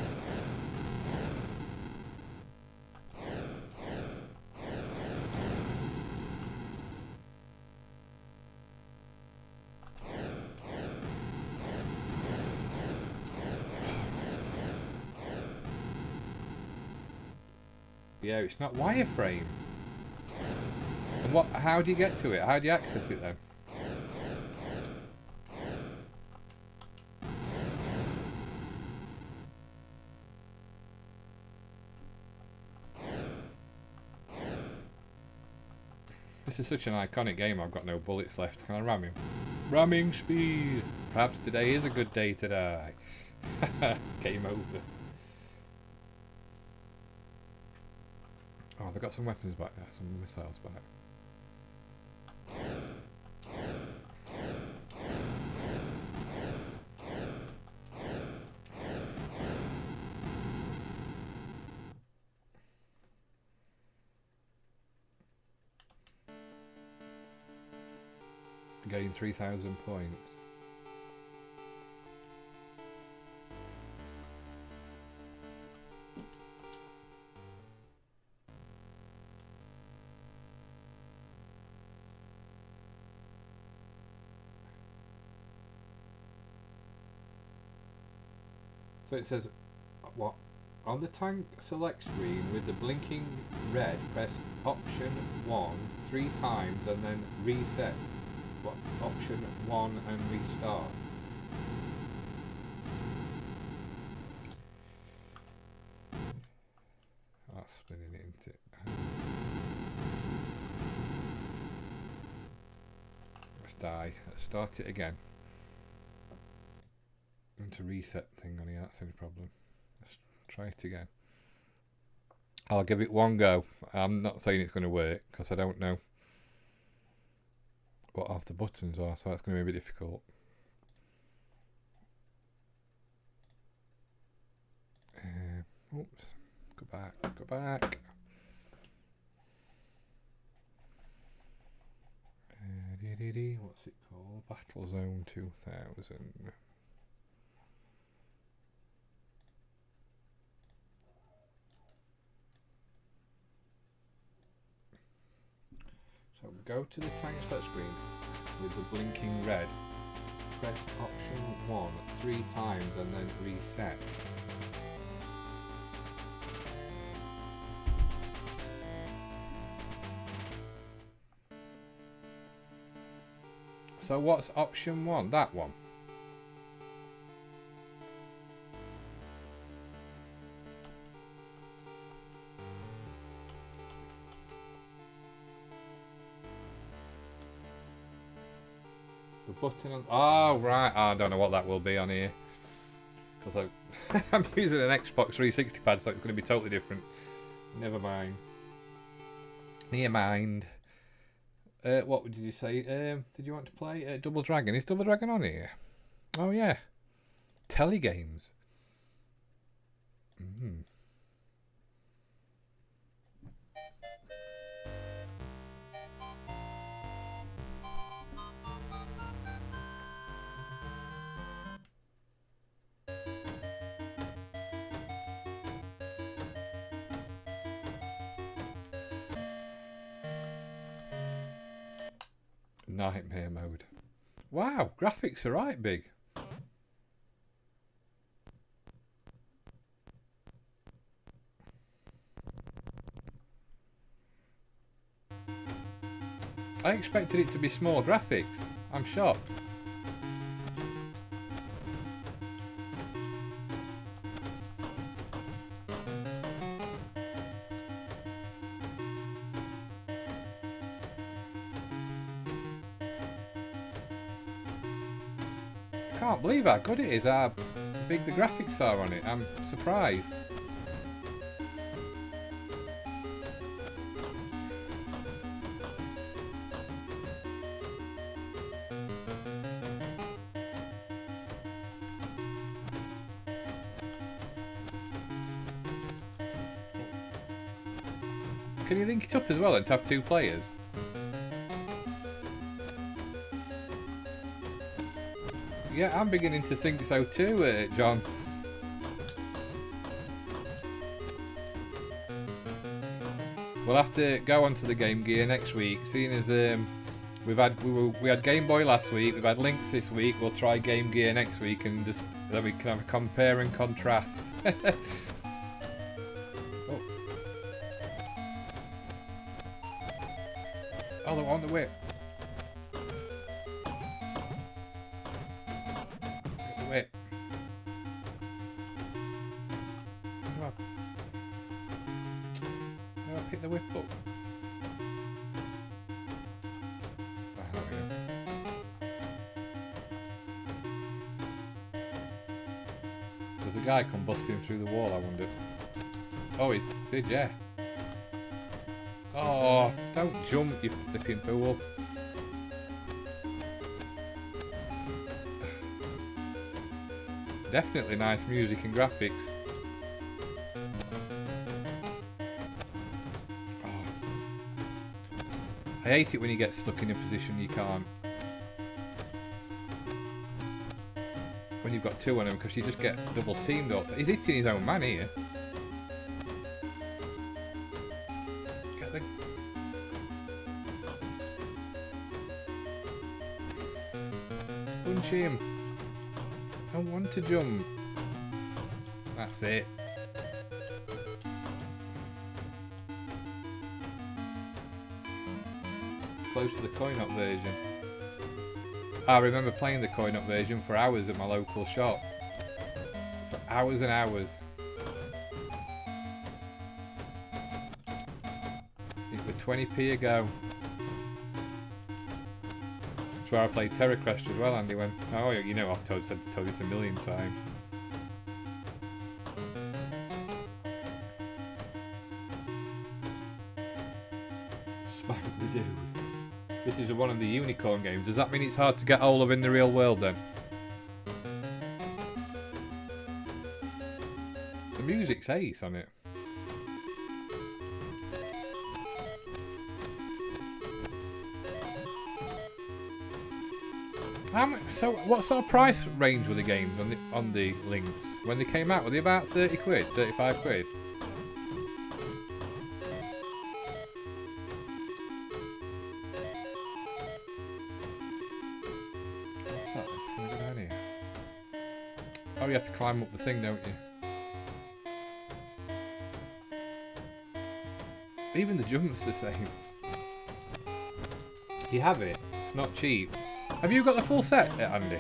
Yeah, it's not wireframe. And what? How do you get to it? How do you access it then? This is such an iconic game. I've got no bullets left. Can I ram him? Ramming speed. Perhaps today is a good day to die. Game over. Oh, they've got some weapons back there. Some missiles back. Getting 3,000 points. So it says, what? On the tank select screen with the blinking red, press option 1 3 times and then reset. What? Option 1 and restart. That's spinning it into it. Let's die. Let's start it again. And to reset thing on here, that's any problem. Let's try it again. I'll give it one go. I'm not saying it's going to work because I don't know what half the buttons are, so that's going to be a bit difficult. Oops. Go back. Go back. What's it called? Battlezone 2000. So go to the tank select screen with the blinking red. Press option 1 3 times and then reset. So what's option 1? That one. The button on... Oh, right. I don't know what that will be on here. Because I'm using an Xbox 360 pad, so it's going to be totally different. Never mind. Never mind. What would you say? Did you want to play Double Dragon? Is Double Dragon on here? Oh, yeah. Telegames. Nightmare mode. Wow, graphics are right big. I expected it to be small graphics. I'm shocked. I can't believe how good it is, how big the graphics are on it. I'm surprised. Can you link it up as well and have two players? Yeah, I'm beginning to think so too, John. We'll have to go onto the Game Gear next week, seeing as we had Game Boy last week, we've had Lynx this week. We'll try Game Gear next week, and just then we can have a compare and contrast. Oh, they're on the whip. Get the whip. How do I pick the whip up? Ah, there we go. There's a guy come busting through the wall, I wonder. Oh, he did, yeah. Oh, don't jump, you flipping fool. Definitely nice music and graphics. Oh. I hate it when you get stuck in a position you can't. When you've got two on him, because you just get double teamed up. He's hitting his own man here. Punch him. I want to jump. That's it. Close to the coin-op version. I remember playing the coin-op version for hours at my local shop. For hours and hours. It was 20p a go. That's where I played Terror Crash as well, Andy went, oh, you know, I've told you this a million times. Smack the dude. This is one of the unicorn games. Does that mean it's hard to get hold of in the real world then? The music's ace on it. So what sort of price range were the games on the Lynx when they came out? Were they about 30 quid, 35 quid? What's that? Can I go down here? Oh, you have to climb up the thing, don't you? Even the jump's the same. You have it. It's not cheap. Have you got the full set, Andy?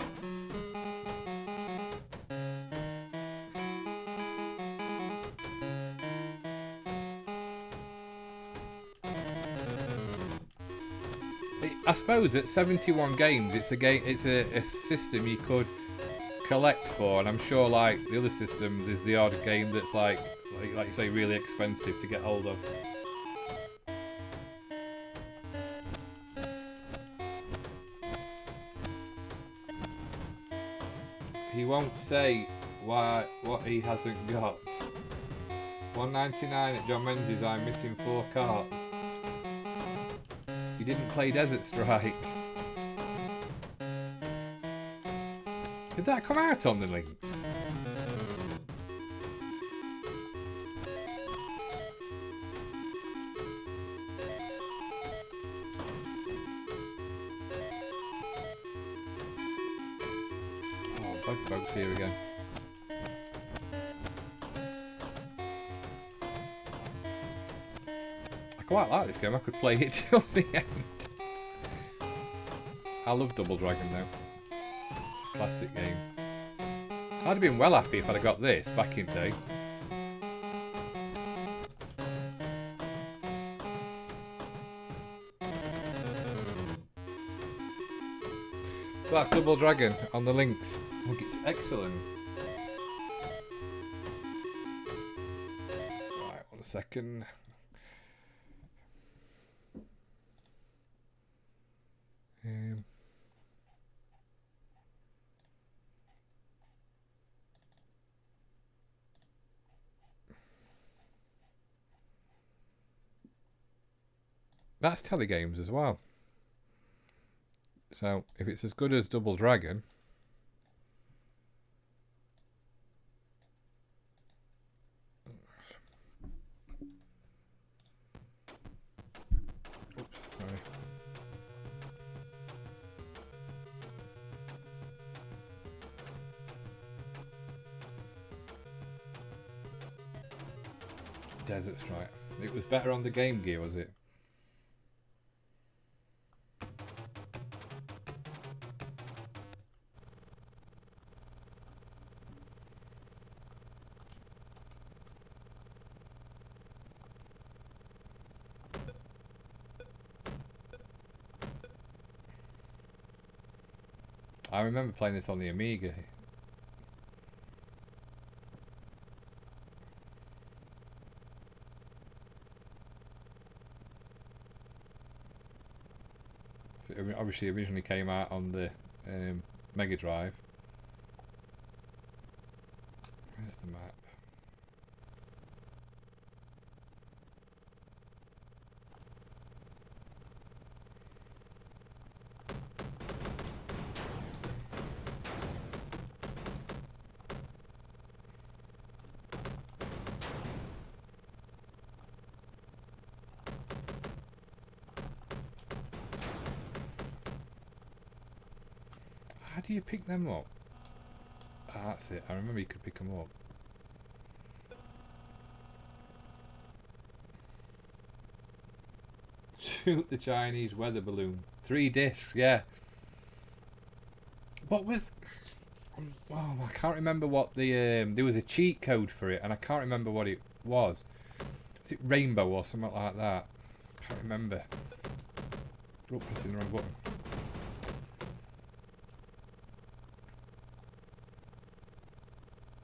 suppose at 71 games, it's a game. It's a system you could collect for, and I'm sure like the other systems is the odd game that's like you say really expensive to get hold of. He won't say what he hasn't got. 199 at John Menzies. I'm missing 4 carts. You didn't play Desert Strike. Did that come out on the Lynx? Oh, Bug's here again. I quite like this game. I could play it till the end. I love Double Dragon though. Classic game. I'd have been well happy if I'd have got this back in the day. So that's Double Dragon on the Lynx. I think it's excellent. Right, 1 second. That's Telegames as well. So if it's as good as Double Dragon, oops, sorry. Desert Strike. It was better on the Game Gear, was it? I remember playing this on the Amiga. So it obviously originally came out on the Mega Drive. Where's the map? How do you pick them up? Ah, that's it. I remember you could pick them up. Shoot the Chinese weather balloon. 3 discs, yeah. What was... Oh, I can't remember what the... there was a cheat code for it, and I can't remember what it was. Was it Rainbow or something like that? I can't remember. Oh, pressing the wrong button.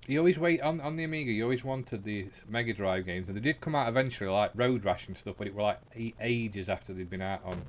You always wait on the Amiga. You always wanted these Mega Drive games, and they did come out eventually, like Road Rash and stuff. But it were like ages after they'd been out on.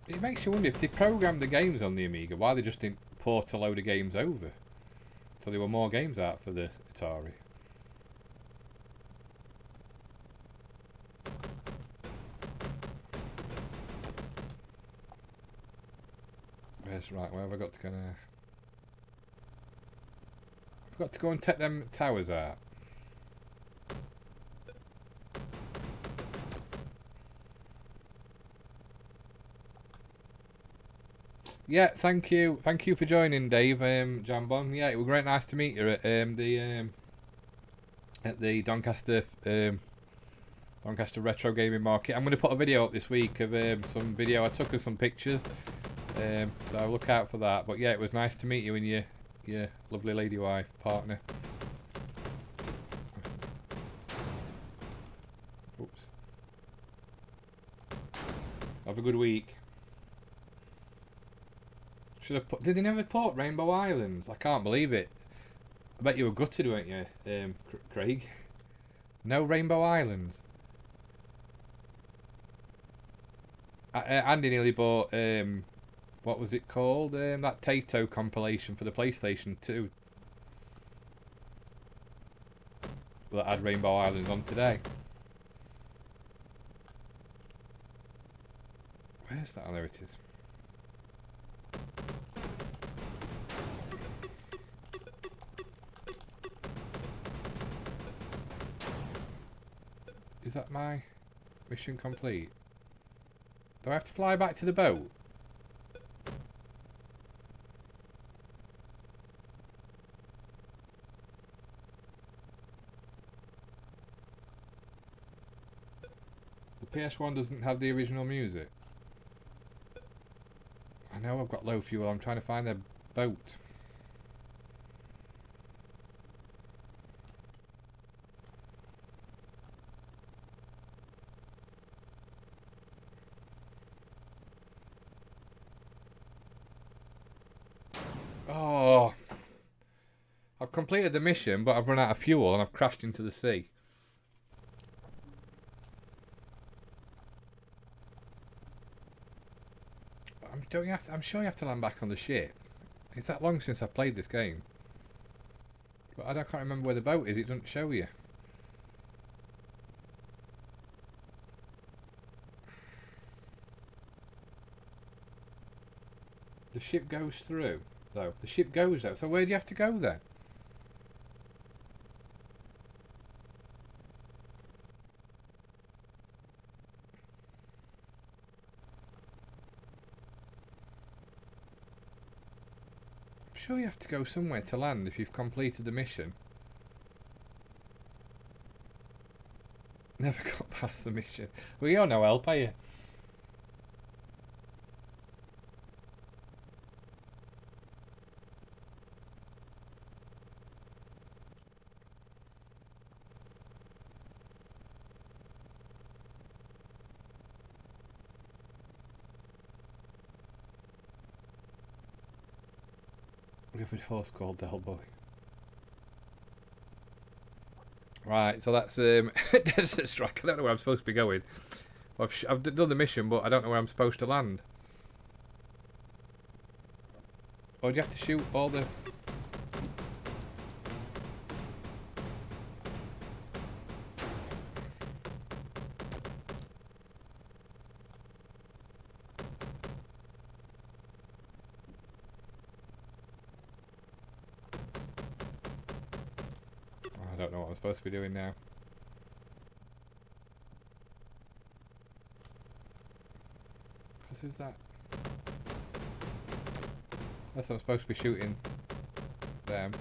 It makes you wonder if they programmed the games on the Amiga, why they just didn't port a load of games over. So there were more games out for the Atari. Where's right? Where have I got to go now? I've got to go and take them towers out. Yeah, thank you for joining, Dave. Jambon. Yeah, it was great, nice to meet you at the Doncaster Retro Gaming Market. I'm going to put a video up this week of some video I took of some pictures. So look out for that. But yeah, it was nice to meet you and your lovely lady wife, partner. Oops. Have a good week. Should have put. Did they never port Rainbow Islands? I can't believe it. I bet you were gutted, weren't you, Craig? No Rainbow Islands. Andy nearly bought what was it called? That Tato compilation for the PlayStation 2. That had Rainbow Islands on today. Where's that? Oh, there it is. Is that my mission complete? Do I have to fly back to the boat? The PS1 doesn't have the original music. I know I've got low fuel. I'm trying to find a boat. Oh, I've completed the mission, but I've run out of fuel and I've crashed into the sea. I'm sure you have to land back on the ship. It's that long since I've played this game. But I can't remember where the boat is. It doesn't show you. The ship goes through, though. The ship goes though. So where do you have to go then? I'm sure you have to go somewhere to land if you've completed the mission. Never got past the mission. Well, you're no help, are you? We have a horse called Delboy. Right, so that's Desert Strike. I don't know where I'm supposed to be going. I've done the mission, but I don't know where I'm supposed to land. Or do you have to shoot all the... I don't know what I'm supposed to be doing now. What is that? Unless I'm supposed to be shooting them.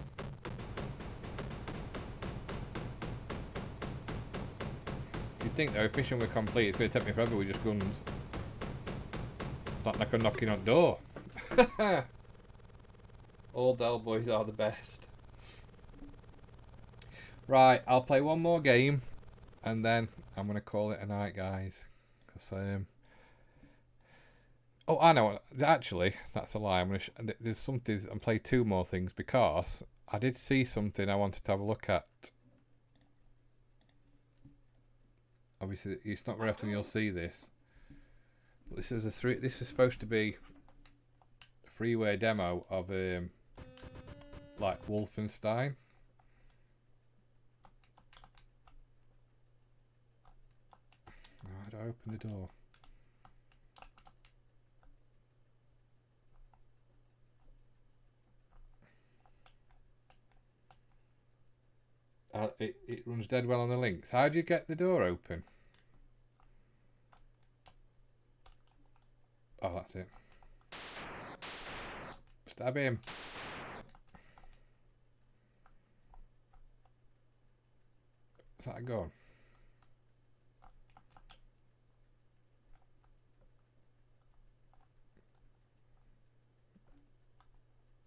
You'd think though, if mission were complete, it's going to take me forever with just guns. Not like I'm knocking on door. All Del Boys are the best. Right, I'll play one more game, and then I'm gonna call it a night, guys. Cause oh, I know. Actually, that's a lie. There's something. I'm playing two more things because I did see something I wanted to have a look at. Obviously, it's not very often you'll see this. But this is This is supposed to be a freeware demo of like Wolfenstein. How do I open the door? It runs dead well on the Lynx. How do you get the door open? Oh, that's it. Stab him. Is that a gun?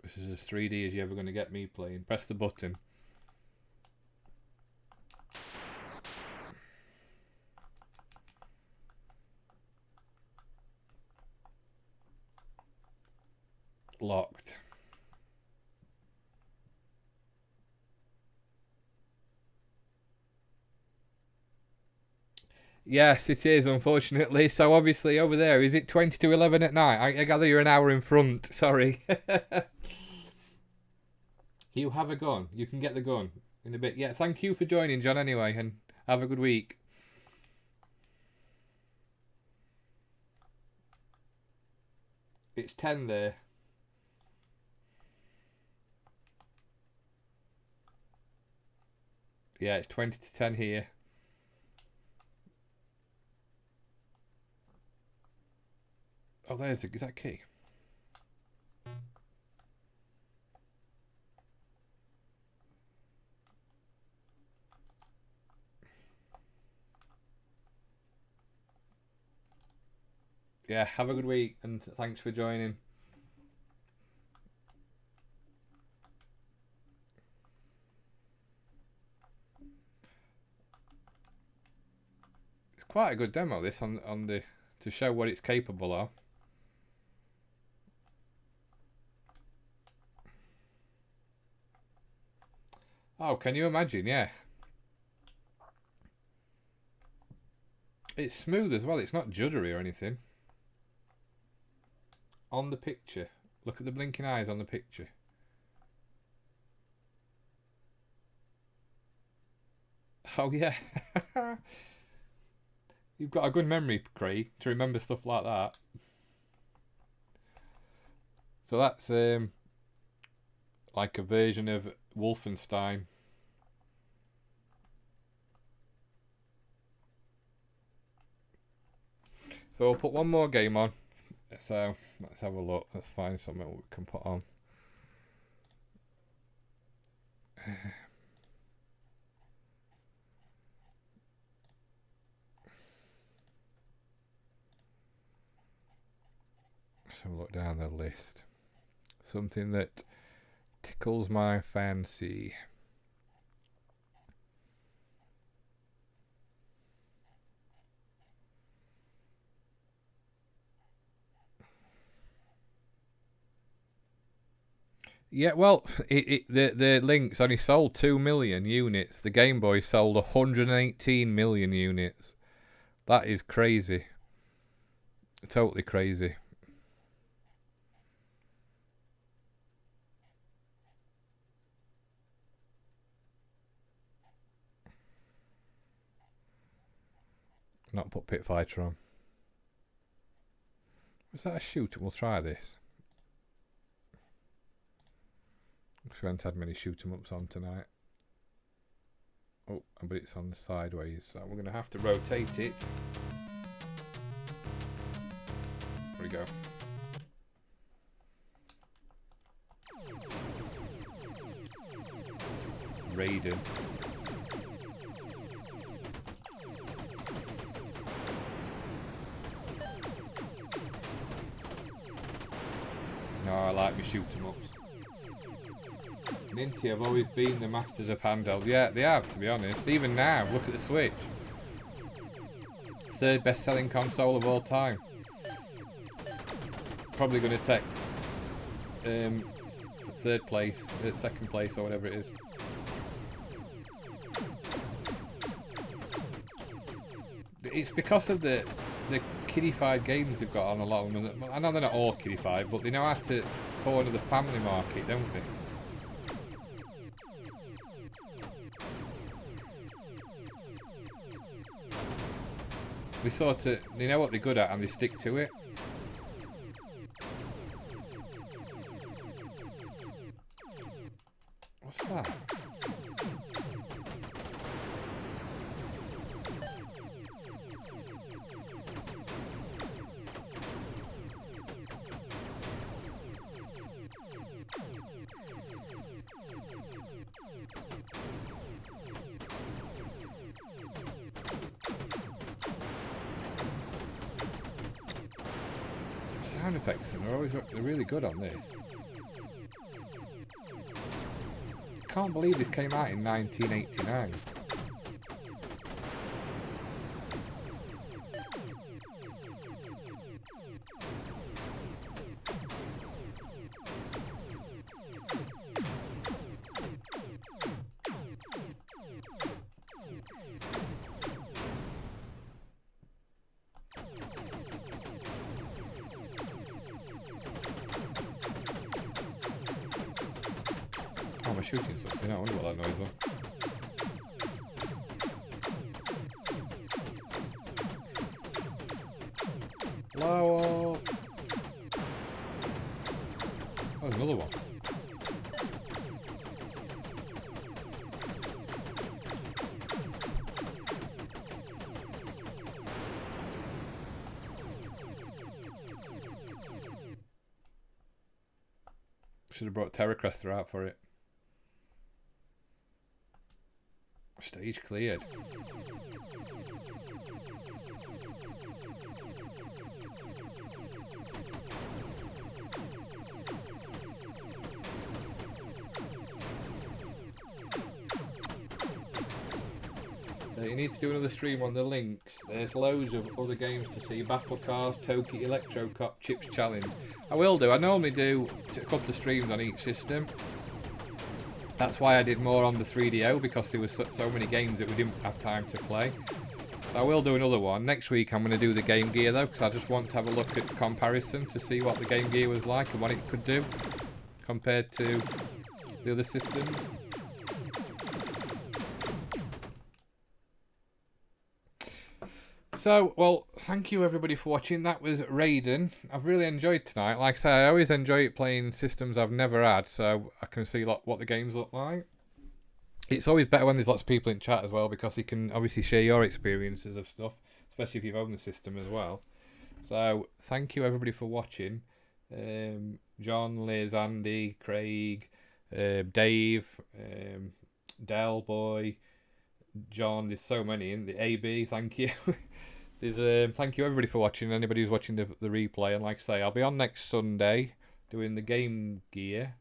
This is as 3D as you're ever going to get me playing. Press the button. Locked. Yes, it is, unfortunately. So obviously over there, is it 20 to 11 at night? I gather you're an hour in front. Sorry. You have a gun. You can get the gun in a bit. Yeah, thank you for joining, John, anyway, and have a good week. It's 10 there. Yeah, it's 20 to 10 here. Oh, is that key? Yeah, have a good week and thanks for joining. It's quite a good demo, this, on the to show what it's capable of. Oh, can you imagine? Yeah. It's smooth as well. It's not juddery or anything. On the picture. Look at the blinking eyes on the picture. Oh, yeah. You've got a good memory, Craig, to remember stuff like that. So that's like a version of Wolfenstein. So we'll put one more game on. So let's have a look. Let's find something we can put on. Let's have a look down the list. Something that tickles my fancy. Yeah, well, the Lynx only sold 2 million units. The Game Boy sold 118 million units. That is crazy. Totally crazy. Not put Pit Fighter on. Was that a shooter? We'll try this. We haven't had many shoot 'em ups on tonight. Oh, but it's on the sideways, so we're going to have to rotate it. There we go. Raiden. No, I like me shoot 'em ups. Ninty have always been the masters of handheld. Yeah, they have, to be honest. Even now, look at the Switch. Third best-selling console of all time. Probably going to take third place, second place, or whatever it is. It's because of the kiddified games they've got on a lot of them. I know they're not all kiddified, but they know how to corner the family market, don't they? They sort of, they know what they're good at and they stick to it. What's that? sound effects and they're really good on this. Can't believe this came out in 1989. Oh, I'm shooting something. I wonder what that noise was. Hello. Oh, there's another one. Should have brought Terracrester out for it. Stage cleared. You need to do another stream on the Lynx. There's loads of other games to see. Battle Cars, Toki, Electro Cop, Chips Challenge. I will do. I normally do a couple of streams on each system. That's why I did more on the 3DO, because there were so many games that we didn't have time to play. So I will do another one. Next week I'm going to do the Game Gear though, because I just want to have a look at the comparison to see what the Game Gear was like and what it could do compared to the other systems. So, well, thank you everybody for watching. That was Raiden. I've really enjoyed tonight. Like I say, I always enjoy playing systems I've never had, so I can see what the games look like. It's always better when there's lots of people in chat as well, because you can obviously share your experiences of stuff, especially if you've owned the system as well. So, thank you everybody for watching. John, Liz, Andy, Craig, Dave, Del Boy, John, there's so many in the AB, thank you. There's thank you everybody for watching, anybody who's watching the replay, and like I say, I'll be on next Sunday doing the Game Gear.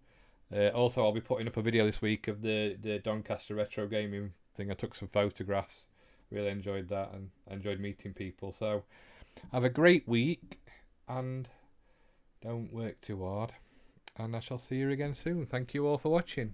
Also, I'll be putting up a video this week of the Doncaster retro gaming thing. I took some photographs, really enjoyed that, and enjoyed meeting people. So have a great week and don't work too hard, and I shall see you again soon. Thank you all for watching.